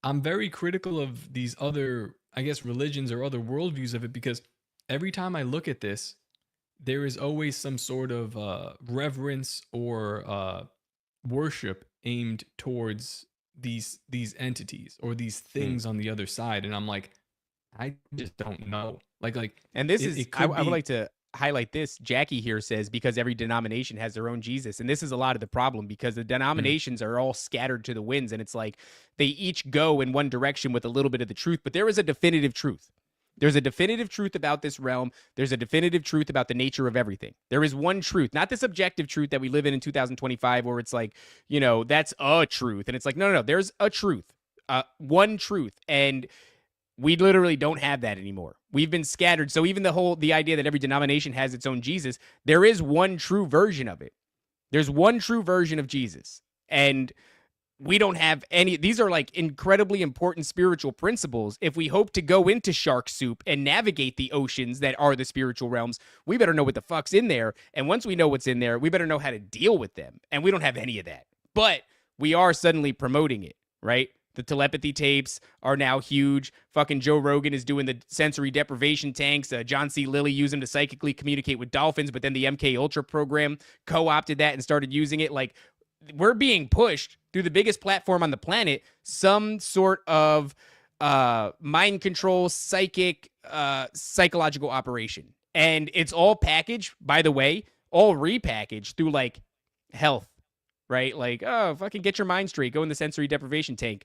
I'm very critical of these other, I guess, religions or other worldviews of it because every time I look at this, there is always some sort of reverence or worship aimed towards these entities or these things on the other side, and I'm like, I just don't know. And this is, it I could would be- like to highlight this. Jackie here says, because every denomination has their own Jesus. And this is a lot of the problem, because the denominations are all scattered to the winds. And it's like they each go in one direction with a little bit of the truth. But there is a definitive truth. There's a definitive truth about this realm. There's a definitive truth about the nature of everything. There is one truth, not this objective truth that we live in 2025, where it's like, you know, that's a truth. And it's like, no, there's a truth, one truth. And we literally don't have that anymore. We've been scattered. So even the idea that every denomination has its own Jesus, there is one true version of it. There's one true version of Jesus. And we don't have any. These are like incredibly important spiritual principles. If we hope to go into shark soup and navigate the oceans that are the spiritual realms, we better know what the fuck's in there. And once we know what's in there, we better know how to deal with them. And we don't have any of that. But we are suddenly promoting it, right? The telepathy tapes are now huge. Fucking Joe Rogan is doing the sensory deprivation tanks. John C. Lilly used them to psychically communicate with dolphins, but then the MK Ultra program co-opted that and started using it. Like, we're being pushed through the biggest platform on the planet, some sort of mind control, psychological operation. And it's all packaged, by the way, all repackaged through like health. Right? Like, oh, fucking get your mind straight. Go in the sensory deprivation tank.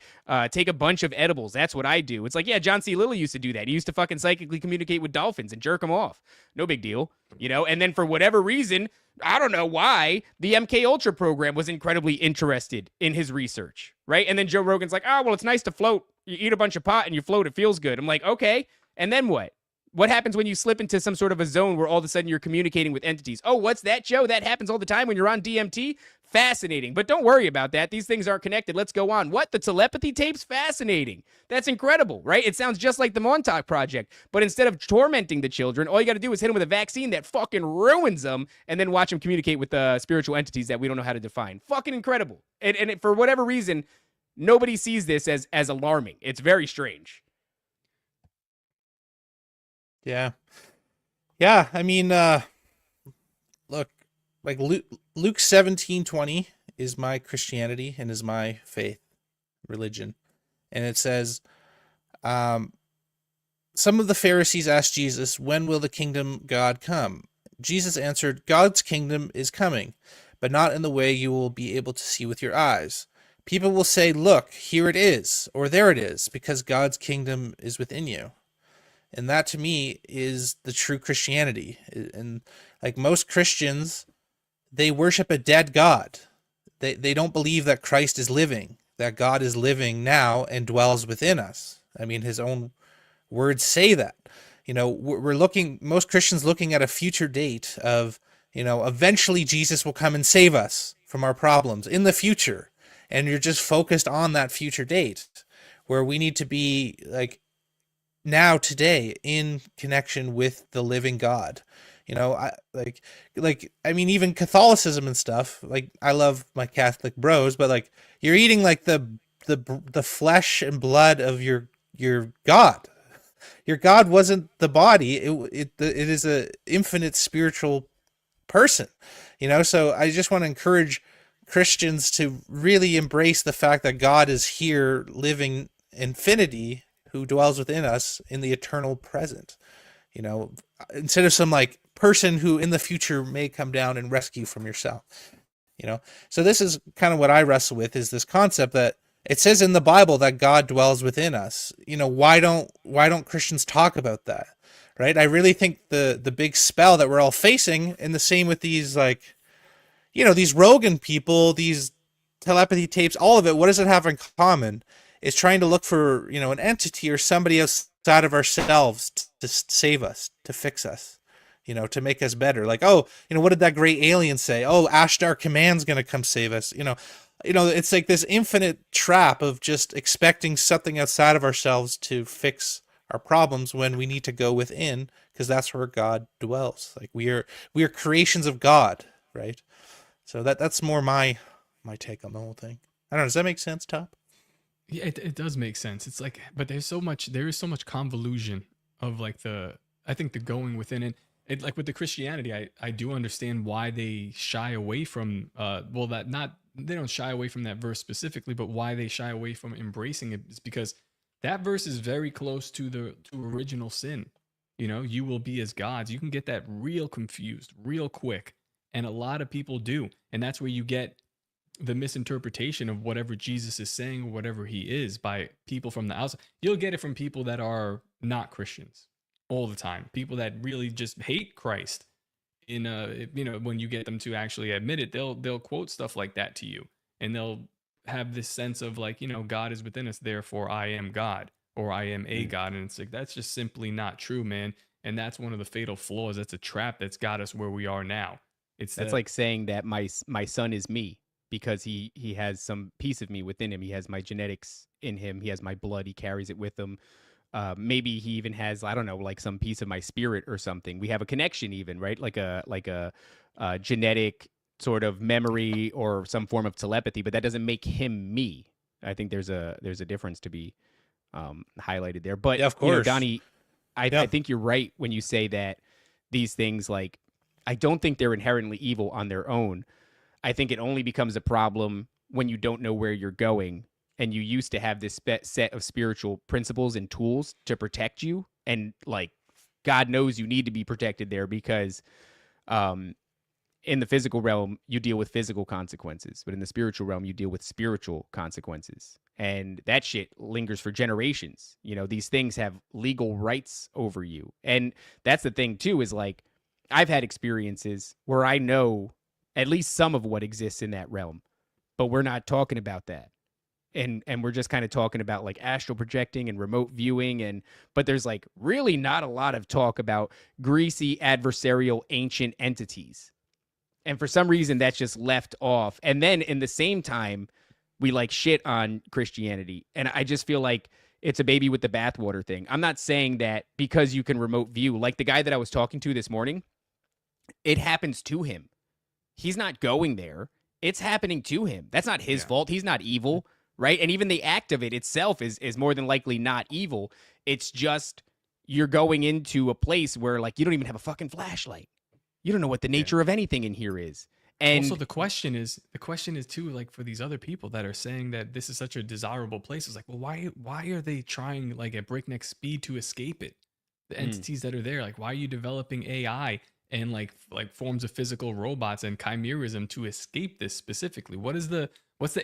Take a bunch of edibles. That's what I do. It's like, yeah, John C. Lilly used to do that. He used to fucking psychically communicate with dolphins and jerk them off. No big deal. You know? And then for whatever reason, I don't know why, the MK Ultra program was incredibly interested in his research. Right? And then Joe Rogan's like, oh, well, it's nice to float. You eat a bunch of pot and you float. It feels good. I'm like, okay. And then what? What happens when you slip into some sort of a zone where all of a sudden you're communicating with entities? Oh, what's that, Joe? That happens all the time when you're on DMT? Fascinating. But don't worry about that. These things aren't connected. Let's go on. What? The telepathy tapes? Fascinating. That's incredible, right? It sounds just like the Montauk Project. But instead of tormenting the children, all you got to do is hit them with a vaccine that fucking ruins them and then watch them communicate with the spiritual entities that we don't know how to define. Fucking incredible. And for whatever reason, nobody sees this as alarming. It's very strange. Yeah. Yeah, I mean, look, like Luke 17:20 is my Christianity and is my faith, religion. And it says, some of the Pharisees asked Jesus, when will the kingdom God come? Jesus answered, God's kingdom is coming, but not in the way you will be able to see with your eyes. People will say, look, here it is, or there it is, because God's kingdom is within you. And that to me is the true Christianity. And like most Christians, they worship a dead God. They don't believe that Christ is living, that God is living now and dwells within us. I mean, his own words say that. You know, most Christians looking at a future date of, you know, eventually Jesus will come and save us from our problems in the future. And you're just focused on that future date, where we need to be like, now today in connection with the living God. You know, I mean, even Catholicism and stuff, like I love my Catholic bros, but like you're eating like the flesh and blood of your God. Your God wasn't the body. It is a infinite spiritual person, you know? So I just want to encourage Christians to really embrace the fact that God is here living infinity, who dwells within us in the eternal present, you know, instead of some like person who in the future may come down and rescue from yourself, you know? So this is kind of what I wrestle with, is this concept that it says in the Bible that God dwells within us. You know, why don't Christians talk about that? Right? I really think the big spell that we're all facing, and the same with these, like, you know, these Rogan people, these telepathy tapes, all of it, what does it have in common? Is trying to look for, you know, an entity or somebody outside of ourselves to save us, to fix us, you know, to make us better. Like, oh, you know, what did that great alien say? Oh, Ashtar Command's going to come save us. You know, it's like this infinite trap of just expecting something outside of ourselves to fix our problems, when we need to go within, because that's where God dwells. Like we are creations of God, right? So that's more my take on the whole thing. I don't know. Does that make sense, Top? Yeah, it does make sense. It's like, but there is so much convolution of like the I think the going within it, like with the Christianity, I do understand why they shy away from, they don't shy away from that verse specifically, but why they shy away from embracing it is because that verse is very close to original sin. You know, you will be as gods. You can get that real confused real quick. And a lot of people do. And that's where you get the misinterpretation of whatever Jesus is saying or whatever he is by people from the outside. You'll get it from people that are not Christians all the time. People that really just hate Christ. When you get them to actually admit it, they'll quote stuff like that to you. And they'll have this sense of like, God is within us, therefore I am God, or I am a God. And it's like, that's just simply not true, man. And that's one of the fatal flaws. That's a trap that's got us where we are now. That's like saying that my son is me because he has some piece of me within him. He has my genetics in him. He has my blood. He carries it with him. Maybe he even has, I don't know, like some piece of my spirit or something. We have a connection even, right? Like a genetic sort of memory or some form of telepathy, but that doesn't make him me. I think there's a difference to be highlighted there. But yeah, of course, Donnie, I think you're right when you say that these things, like, I don't think they're inherently evil on their own. I think it only becomes a problem when you don't know where you're going and you used to have this set of spiritual principles and tools to protect you. And like, God knows you need to be protected there because in the physical realm, you deal with physical consequences, but in the spiritual realm, you deal with spiritual consequences. And that shit lingers for generations. These things have legal rights over you. And that's the thing too, is like, I've had experiences where I know at least some of what exists in that realm, but we're not talking about that. And we're just kind of talking about like astral projecting and remote viewing. But there's like really not a lot of talk about greasy, adversarial, ancient entities. And for some reason that's just left off. And then in the same time, we like shit on Christianity. And I just feel like it's a baby with the bathwater thing. I'm not saying that because you can remote view, like the guy that I was talking to this morning, it happens to him. He's not going there. It's happening to him. That's not his fault. He's not evil, right? And even the act of it itself is more than likely not evil. It's just you're going into a place where like you don't even have a fucking flashlight. You don't know what the nature of anything in here is. And also the question is too, like for these other people that are saying that this is such a desirable place, it's like, well, why are they trying like at breakneck speed to escape it? The entities that are there, like why are you developing AI and like forms of physical robots and chimerism to escape this specifically? What's the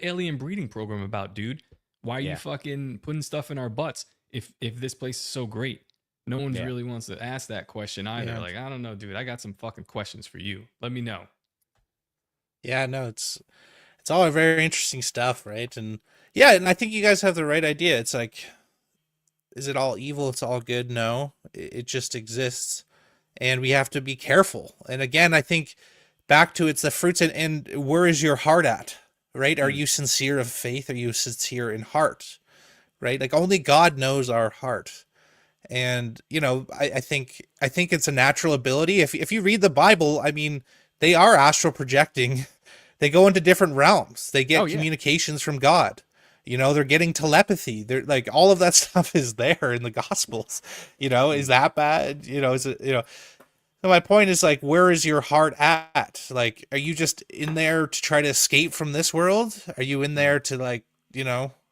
alien breeding program about, dude? Why are you fucking putting stuff in our butts if this place is so great? No one really wants to ask that question either. Like, I don't know, dude. I got some fucking questions for you. Let me know. Yeah, no, it's all very interesting stuff, right? And yeah, and I think you guys have the right idea. It's like, is it all evil? It's all good? No, it just exists. And we have to be careful. And again, I think back to it's the fruits and where is your heart at, right? Are you sincere of faith? Are you sincere in heart, right? Like only God knows our heart. And, I think it's a natural ability. If you read the Bible, I mean, they are astral projecting. They go into different realms. They get communications from God. They're getting telepathy. They're like, all of that stuff is there in the Gospels. Is that bad? Is it, So my point is like, where is your heart at? Like, are you just in there to try to escape from this world? Are you in there to like,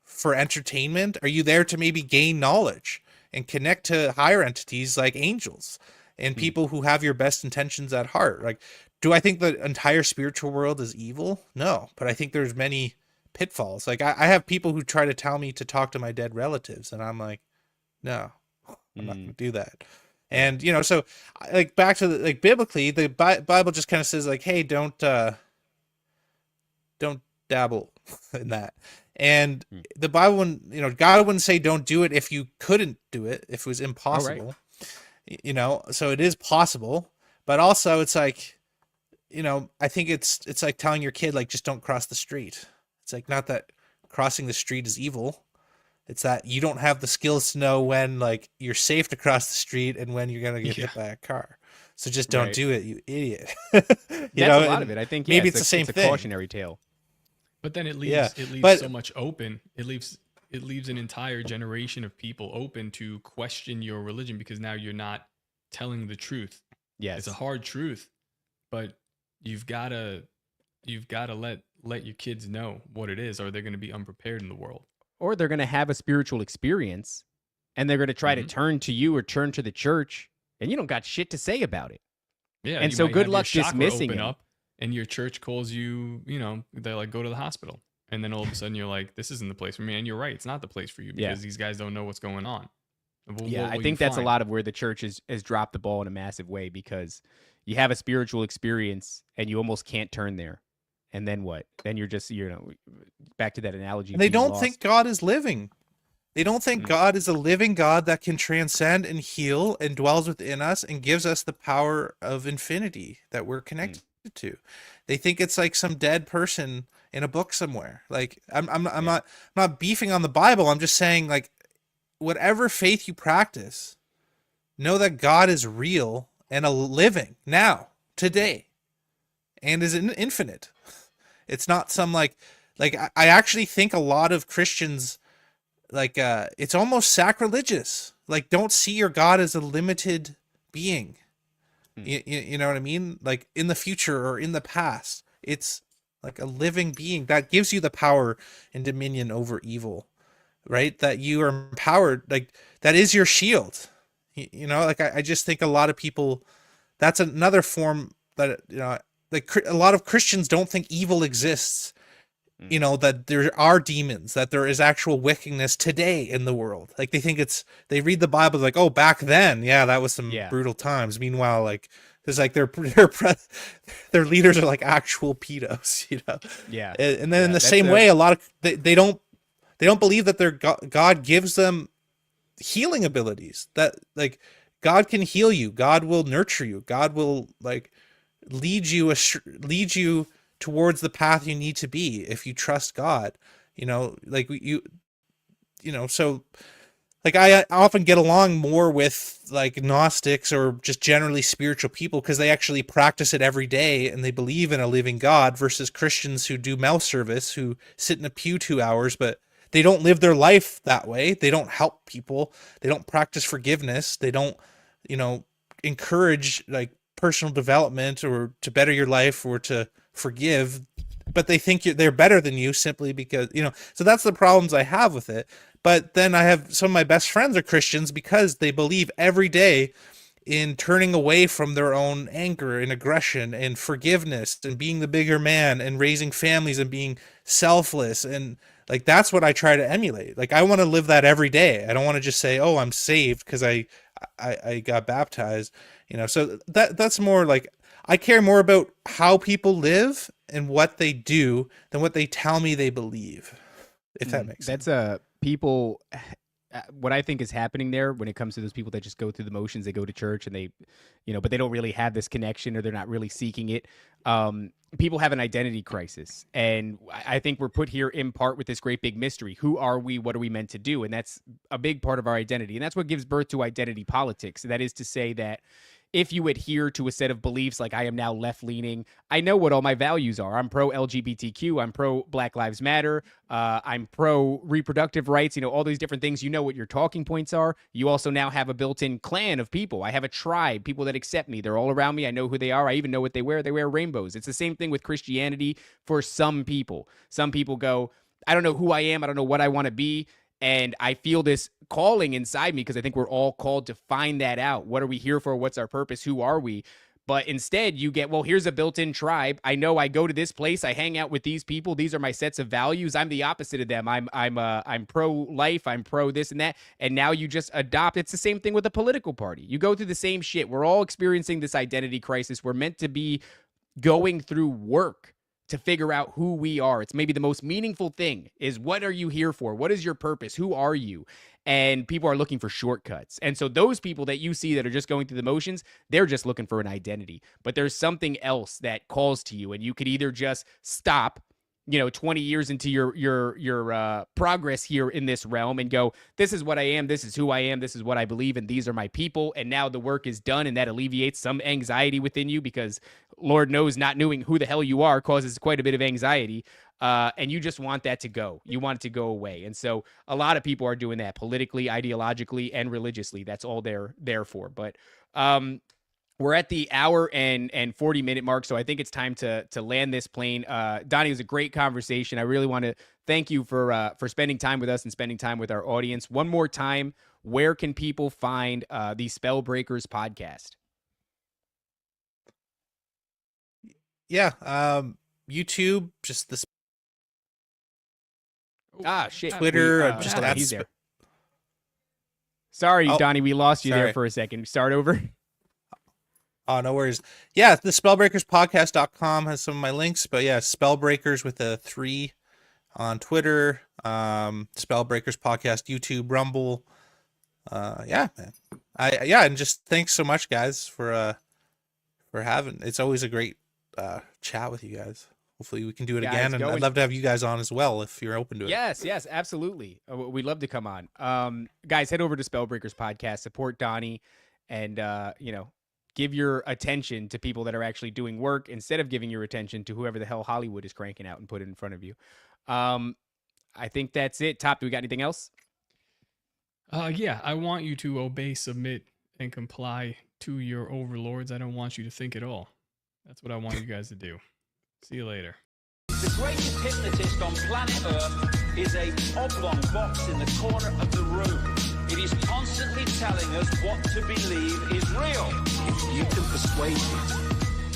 for entertainment? Are you there to maybe gain knowledge and connect to higher entities like angels and people who have your best intentions at heart? Like, do I think the entire spiritual world is evil? No, but I think there's many pitfalls. Like I have people who try to tell me to talk to my dead relatives, and I'm like, no, I'm not going to do that. And so like back to like biblically, the Bible just kind of says like, hey, don't dabble in that. And the Bible, God wouldn't say don't do it if you couldn't do it, if it was impossible. So it is possible, but also it's like, I think it's like telling your kid, like, just don't cross the street. It's like, not that crossing the street is evil. It's that you don't have the skills to know when, like, you're safe to cross the street and when you're going to get hit by a car. So just don't do it, you idiot. That's a lot of it. I think maybe it's the same thing. It's a cautionary tale. But then it leaves so much open. It leaves an entire generation of people open to question your religion because now you're not telling the truth. Yes. It's a hard truth, but you've got to let your kids know what it is, or they're going to be unprepared in the world. Or they're going to have a spiritual experience and they're going to try to turn to you or turn to the church, and you don't got shit to say about it. Yeah. And you so might good have your luck chakra dismissing open it. up, and your church calls you, they're like, go to the hospital. And then all of a sudden you're like, this isn't the place for me. And you're right. It's not the place for you because these guys don't know what's going on. I think that's a lot of where the church has dropped the ball in a massive way, because you have a spiritual experience and you almost can't turn there. And then what? Then you're just, back to that analogy. And they don't think God is living. They don't think God is a living God that can transcend and heal and dwells within us and gives us the power of infinity that we're connected to. They think it's like some dead person in a book somewhere. Like I'm not beefing on the Bible. I'm just saying, like, whatever faith you practice, know that God is real and a living now, today, and is infinite. It's not some like I actually think a lot of Christians, like, it's almost sacrilegious. Like, don't see your God as a limited being. You know what I mean? Like, in the future or in the past, it's like a living being that gives you the power and dominion over evil, right? That you are empowered, like, that is your shield. Like, I just think a lot of people, that's another form that, like, a lot of Christians don't think evil exists. That there are demons, that there is actual wickedness today in the world. Like, they read the Bible like, oh, back then, that was some brutal times. Meanwhile, like, there's like their leaders are like actual pedos, Yeah. And then in the same way, a lot of they don't believe that their God gives them healing abilities. That, like, God can heal you. God will nurture you. God will, like, lead you towards the path you need to be if you trust God. So, like, I often get along more with, like, Gnostics or just generally spiritual people because they actually practice it every day and they believe in a living God, versus Christians who do mouth service, who sit in a pew 2 hours, but they don't live their life that way. They don't help people. They don't practice forgiveness. They don't, encourage, like, personal development or to better your life or to forgive, but they think they're better than you simply because, so that's the problems I have with it. But then I have some of my best friends are Christians because they believe every day in turning away from their own anger and aggression and forgiveness and being the bigger man and raising families and being selfless. And, like, that's what I try to emulate. Like, I want to live that every day. I don't want to just say, oh, I'm saved because I got baptized, so that's more like, I care more about how people live and what they do than what they tell me they believe, if that makes sense. That's people. What I think is happening there when it comes to those people that just go through the motions, they go to church and they, but they don't really have this connection, or they're not really seeking it. People have an identity crisis. And I think we're put here in part with this great big mystery. Who are we? What are we meant to do? And that's a big part of our identity. And that's what gives birth to identity politics. That is to say that if you adhere to a set of beliefs, like I am now left-leaning, I know what all my values are. I'm pro-LGBTQ. I'm pro-Black Lives Matter. I'm pro-reproductive rights. All these different things. You know what your talking points are. You also now have a built-in clan of people. I have a tribe, people that accept me. They're all around me. I know who they are. I even know what they wear. They wear rainbows. It's the same thing with Christianity for some people. Some people go, I don't know who I am. I don't know what I want to be. And I feel this calling inside me because I think we're all called to find that out. What are we here for? What's our purpose? Who are we? But instead you get, well, here's a built-in tribe. I know I go to this place. I hang out with these people. These are my sets of values. I'm the opposite of them. I'm pro-life. I'm pro this and that. And now you just adopt. It's the same thing with a political party. You go through the same shit. We're all experiencing this identity crisis. We're meant to be going through work to figure out who we are. It's maybe the most meaningful thing is, what are you here for? What is your purpose? Who are you? And people are looking for shortcuts. And so those people that you see that are just going through the motions, they're just looking for an identity. But there's something else that calls to you, and you could either just stop, 20 years into your progress here in this realm and go, this is what I am, this is who I am, this is what I believe, and these are my people, and now the work is done, and that alleviates some anxiety within you because Lord knows not knowing who the hell you are causes quite a bit of anxiety. And you just want that to go. You want it to go away. And so a lot of people are doing that politically, ideologically, and religiously. That's all they're there for. But we're at the hour and 40-minute mark, so I think it's time to land this plane. Donny, it was a great conversation. I really want to thank you for spending time with us and spending time with our audience. One more time, where can people find the Spellbreakers podcast? Yeah, YouTube, just the shit. Twitter, just Hold on, at he's there. Sorry, Donny, we lost you there sorry. for a second. Start over. Oh, no worries. Yeah, the spellbreakerspodcast.com has some of my links, but yeah, Spellbreakers with a 3 on Twitter, Spellbreakers Podcast, YouTube, Rumble. Yeah, man. And just thanks so much, guys, for having. It's always a great chat with you guys. Hopefully we can do it again, and I'd love to have you guys on as well if you're open to it. Yes, absolutely. We'd love to come on. Guys, head over to Spellbreakers Podcast, support Donny, and give your attention to people that are actually doing work instead of giving your attention to whoever the hell Hollywood is cranking out and put it in front of you. I think that's it. Top, do we got anything else? Yeah, I want you to obey, submit, and comply to your overlords. I don't want you to think at all. That's what I want you guys to do. See you later. The greatest hypnotist on planet Earth is a oblong box in the corner of the room. It is constantly telling us what to believe is real. If you can persuade people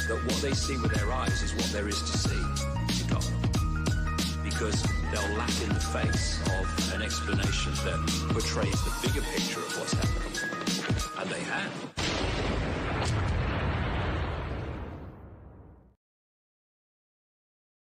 that what they see with their eyes is what there is to see, you got them. Because they'll laugh in the face of an explanation that portrays the bigger picture of what's happening. And they have.